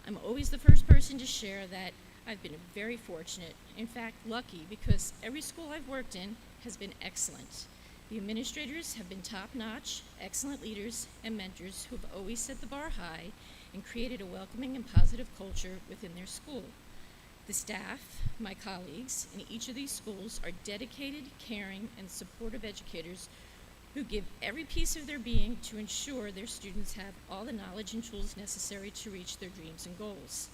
I'm always the first person to share that I've been very fortunate, in fact lucky, because every school I've worked in has been excellent. The administrators have been top-notch, excellent leaders and mentors who have always set the bar high and created a welcoming and positive culture within their school. The staff, my colleagues, in each of these schools are dedicated, caring, and supportive educators who give every piece of their being to ensure their students have all the knowledge and tools necessary to reach their dreams and goals.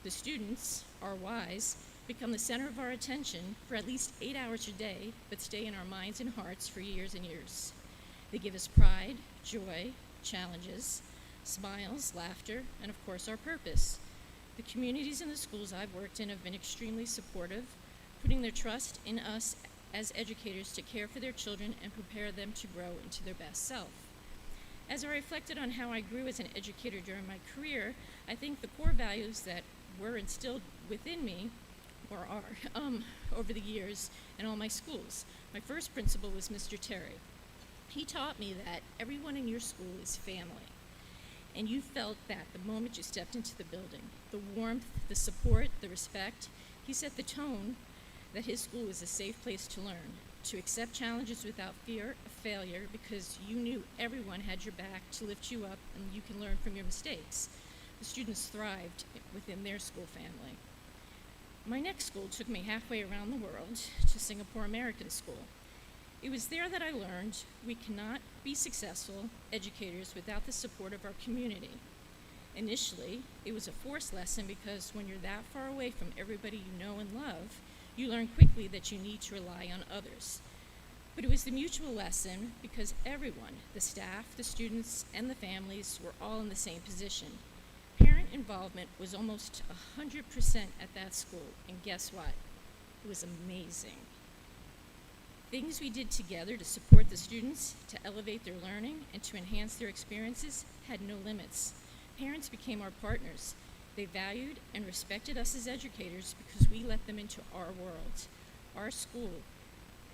The students, our whys, become the center of our attention for at least 8 hours a day, but stay in our minds and hearts for years and years. They give us pride, joy, challenges, smiles, laughter, and of course our purpose. The communities and the schools I've worked in have been extremely supportive, putting their trust in us as educators to care for their children and prepare them to grow into their best self. As I reflected on how I grew as an educator during my career, I think the core values that were instilled within me, or are, over the years in all my schools. My first principal was Mr. Terry. He taught me that everyone in your school is family. And you felt that the moment you stepped into the building. The warmth, the support, the respect. He set the tone that his school was a safe place to learn, to accept challenges without fear of failure because you knew everyone had your back to lift you up and you can learn from your mistakes. The students thrived within their school family. My next school took me halfway around the world to Singapore American School. It was there that I learned we cannot be successful educators without the support of our community. Initially, it was a forced lesson because when you're that far away from everybody you know and love, you learn quickly that you need to rely on others. But it was the mutual lesson because everyone, the staff, the students, and the families were all in the same position. Parent involvement was almost 100% at that school, and guess what? It was amazing. Things we did together to support the students, to elevate their learning, and to enhance their experiences had no limits. Parents became our partners. They valued and respected us as educators because we let them into our world, our school,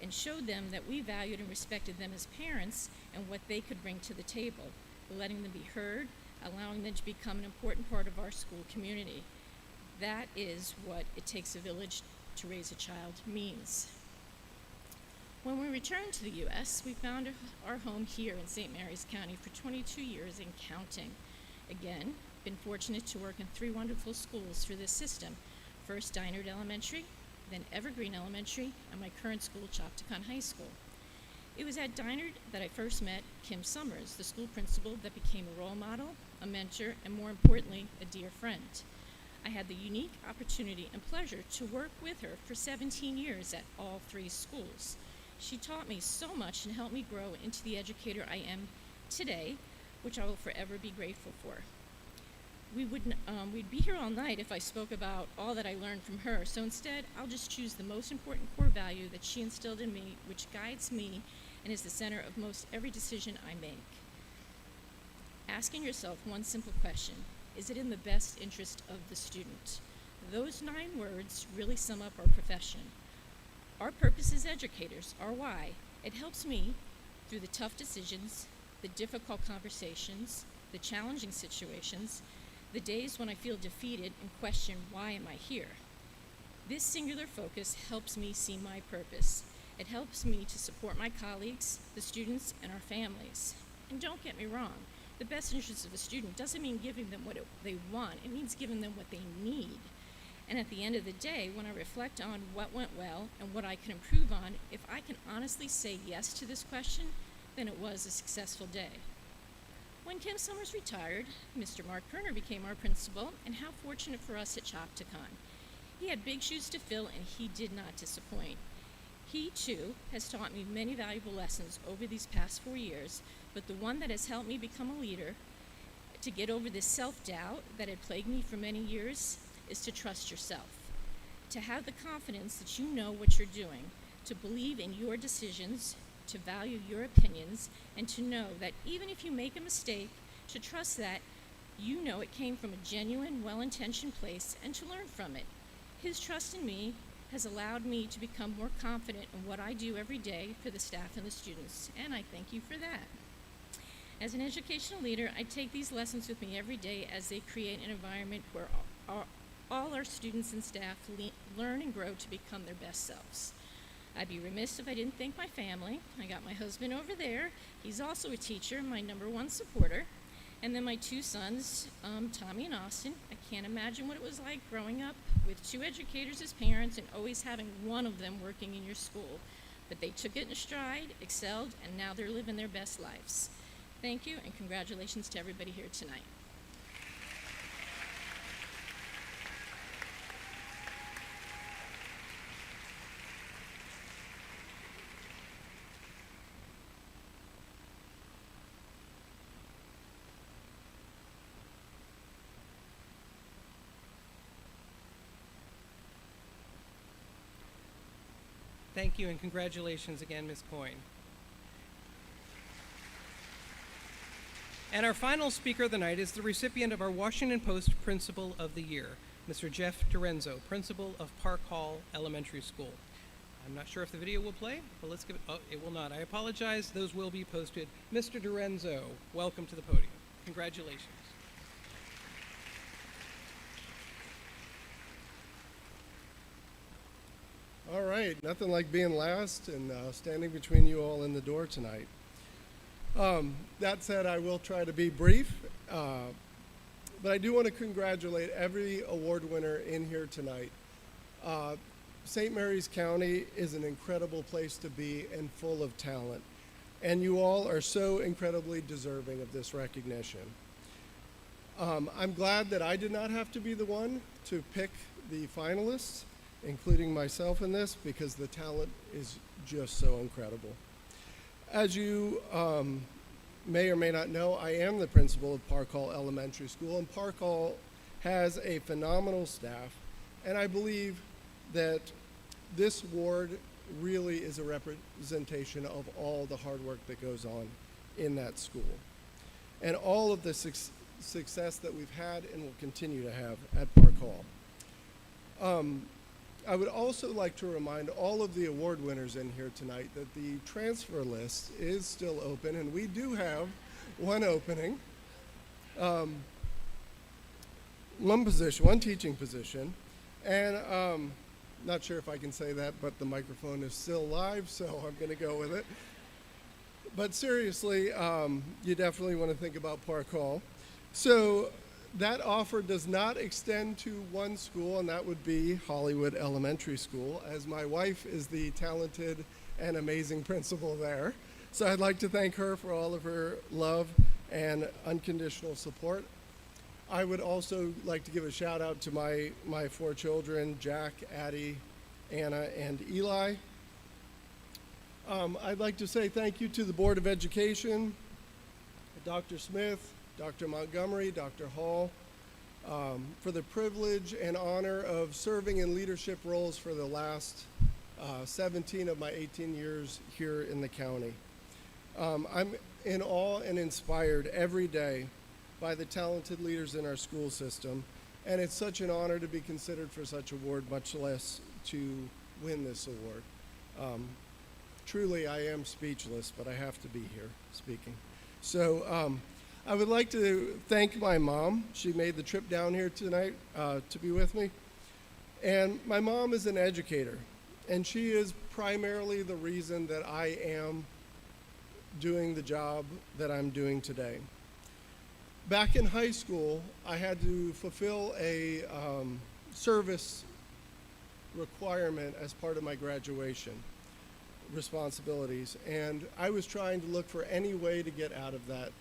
and showed them that we valued and respected them as parents and what they could bring to the table, letting them be heard, allowing them to become an important part of our school community. That is what it takes a village to raise a child means. When we returned to the U.S., we found our home here in St. Mary's County for 22 years and counting. Again, been fortunate to work in 3 wonderful schools through this system. First Dinard Elementary, then Evergreen Elementary, and my current school, Chopticon High School. It was at Dinard that I first met Kim Summers, the school principal that became a role model, a mentor, and more importantly, a dear friend. I had the unique opportunity and pleasure to work with her for 17 years at all 3 schools. She taught me so much and helped me grow into the educator I am today, which I will forever be grateful for. We'd be here all night if I spoke about all that I learned from her, so instead I'll just choose the most important core value that she instilled in me, which guides me and is the center of most every decision I make. Asking yourself one simple question: is it in the best interest of the student? Those 9 words really sum up our profession. Our purpose as educators, our why. It helps me through the tough decisions, the difficult conversations, the challenging situations, the days when I feel defeated and question, why am I here? This singular focus helps me see my purpose. It helps me to support my colleagues, the students, and our families. And don't get me wrong, The best interests of a student doesn't mean giving them what they want. It means giving them what they need. And at the end of the day, when I reflect on what went well and what I can improve on, if I can honestly say yes to this question, then it was a successful day. When Kim Summers retired, Mr. Mark Perner became our principal, and how fortunate for us at Chaptacon. He had big shoes to fill, and he did not disappoint. He, too, has taught me many valuable lessons over these past 4 years, but the one that has helped me become a leader, to get over this self-doubt that had plagued me for many years, is to trust yourself, to have the confidence that you know what you're doing, to believe in your decisions, to value your opinions, and to know that even if you make a mistake, to trust that you know it came from a genuine, well-intentioned place, and to learn from it. His trust in me has allowed me to become more confident in what I do every day for the staff and the students, and I thank you for that. As an educational leader, I take these lessons with me every day as they create an environment where all our students and staff learn and grow to become their best selves. I'd be remiss if I didn't thank my family. I got my husband over there. He's also a teacher, my #1 supporter. And then my 2 sons, Tommy and Austin. I can't imagine what it was like growing up with 2 educators as parents and always having one of them working in your school. But they took it in stride, excelled, and now they're living their best lives. Thank you, and congratulations to everybody here tonight. Thank you, and congratulations again, Ms. Coyne. And our final speaker of the night is the recipient of our Washington Post Principal of the Year, Mr. Jeff Dorenzo, Principal of Park Hall Elementary School. I'm not sure if the video will play, but let's give it, oh, it will not. I apologize, those will be posted. Mr. Dorenzo, welcome to the podium. Congratulations. All right, nothing like being last and standing between you all in the door tonight. That said, I will try to be brief, but I do want to congratulate every award winner in here tonight. St. Mary's County is an incredible place to be and full of talent, and you all are so incredibly deserving of this recognition. I'm glad that I did not have to be the one to pick the finalists, including myself in this, because the talent is just so incredible. As you may or may not know, I am the principal of Park Hall Elementary School, and Park Hall has a phenomenal staff, and I believe that this award really is a representation of all the hard work that goes on in that school, and all of the success that we've had and will continue to have at Park Hall. I would also like to remind all of the award winners in here tonight that the transfer list is still open, and we do have one opening, one teaching position, and not sure if I can say that, but the microphone is still live, so I'm going to go with it. But seriously, you definitely want to think about Park Hall. So that offer does not extend to one school, and that would be Hollywood Elementary School, as my wife is the talented and amazing principal there. So I'd like to thank her for all of her love and unconditional support. I would also like to give a shout out to my 4 children, Jack, Addie, Anna, and Eli. I'd like to say thank you to the Board of Education, Dr. Smith, Dr. Montgomery, Dr. Hall, for the privilege and honor of serving in leadership roles for the last 17 of my 18 years here in the county. I'm in awe and inspired every day by the talented leaders in our school system, and it's such an honor to be considered for such an award, much less to win this award. Truly, I am speechless, but I have to be here speaking. So I would like to thank my mom. She made the trip down here tonight to be with me. And my mom is an educator, and she is primarily the reason that I am doing the job that I'm doing today. Back in high school, I had to fulfill a service requirement as part of my graduation responsibilities, and I was trying to look for any way to get out of that,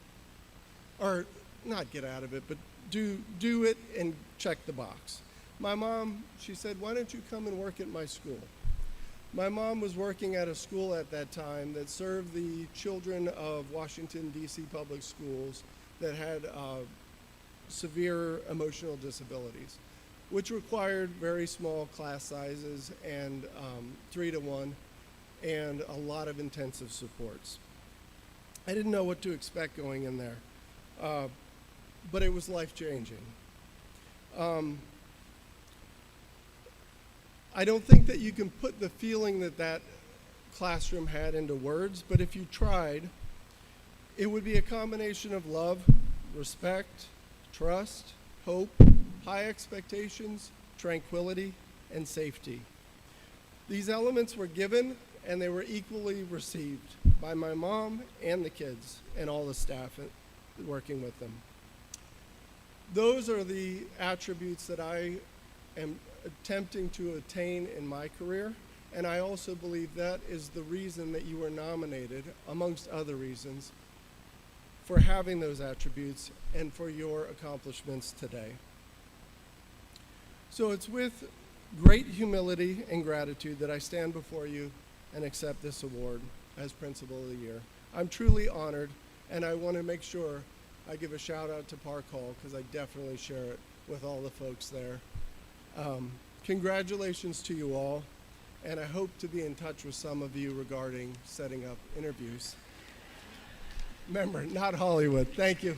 or not get out of it, but do it and check the box. My mom, she said, "Why don't you come and work at my school?" My mom was working at a school at that time that served the children of Washington, D.C. public schools that had severe emotional disabilities, which required very small class sizes and 3-to-1 and a lot of intensive supports. I didn't know what to expect going in there, but it was life-changing. I don't think that you can put the feeling that that classroom had into words, but if you tried, it would be a combination of love, respect, trust, hope, high expectations, tranquility, and safety. These elements were given and they were equally received by my mom and the kids and all the staff working with them. Those are the attributes that I am attempting to attain in my career, and I also believe that is the reason that you were nominated, amongst other reasons, for having those attributes and for your accomplishments today. So it's with great humility and gratitude that I stand before you and accept this award as Principal of the Year. I'm truly honored, and I want to make sure I give a shout out to Park Hall because I definitely share it with all the folks there. Congratulations to you all, and I hope to be in touch with some of you regarding setting up interviews. Remember, not Hollywood. Thank you.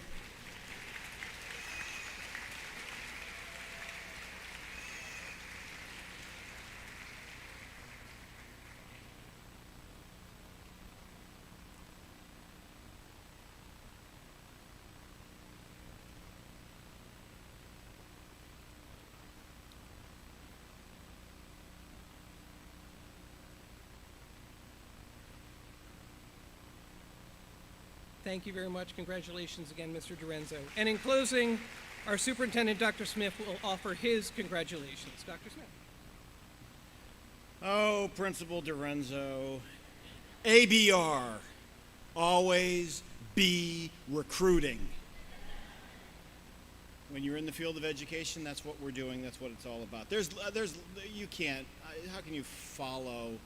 Thank you very much. Congratulations again, Mr. Dorenzo. And in closing, our superintendent, Dr. Smith, will offer his congratulations. Dr. Smith. Oh, Principal Dorenzo, ABR, always be recruiting. When you're in the field of education, that's what we're doing. That's what it's all about. You can't, how can you follow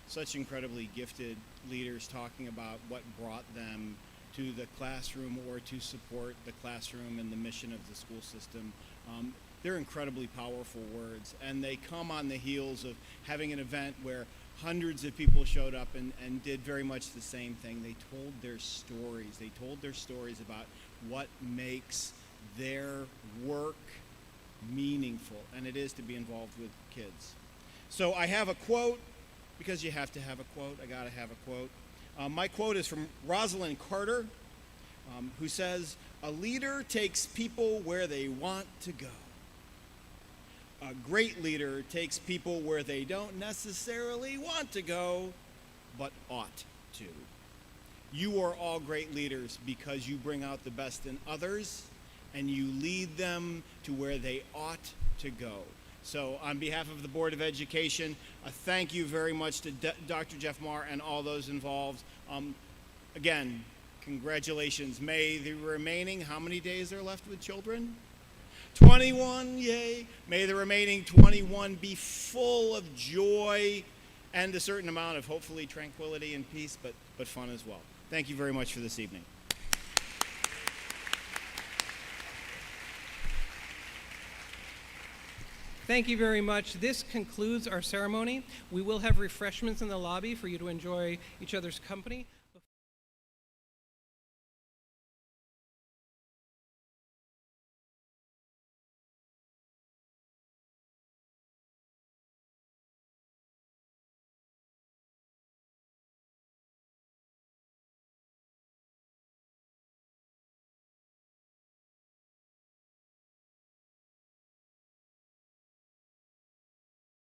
such incredibly gifted leaders talking about what brought them to the classroom or to support the classroom and the mission of the school system. They're incredibly powerful words, and they come on the heels of having an event where hundreds of people showed up and did very much the same thing. They told their stories. They told their stories about what makes their work meaningful, and it is to be involved with kids. So I have a quote. Because you have to have a quote, I gotta have a quote. My quote is from Rosalind Carter, who says, "A leader takes people where they want to go. A great leader takes people where they don't necessarily want to go, but ought to." You are all great leaders because you bring out the best in others and you lead them to where they ought to go. So on behalf of the Board of Education, thank you very much to Dr. Jeff Marr and all those involved. Again, congratulations. May the remaining, how many days are left with children? 21, yay. May the remaining 21 be full of joy and a certain amount of hopefully tranquility and peace, but fun as well. Thank you very much for this evening. Thank you very much. This concludes our ceremony. We will have refreshments in the lobby for you to enjoy each other's company.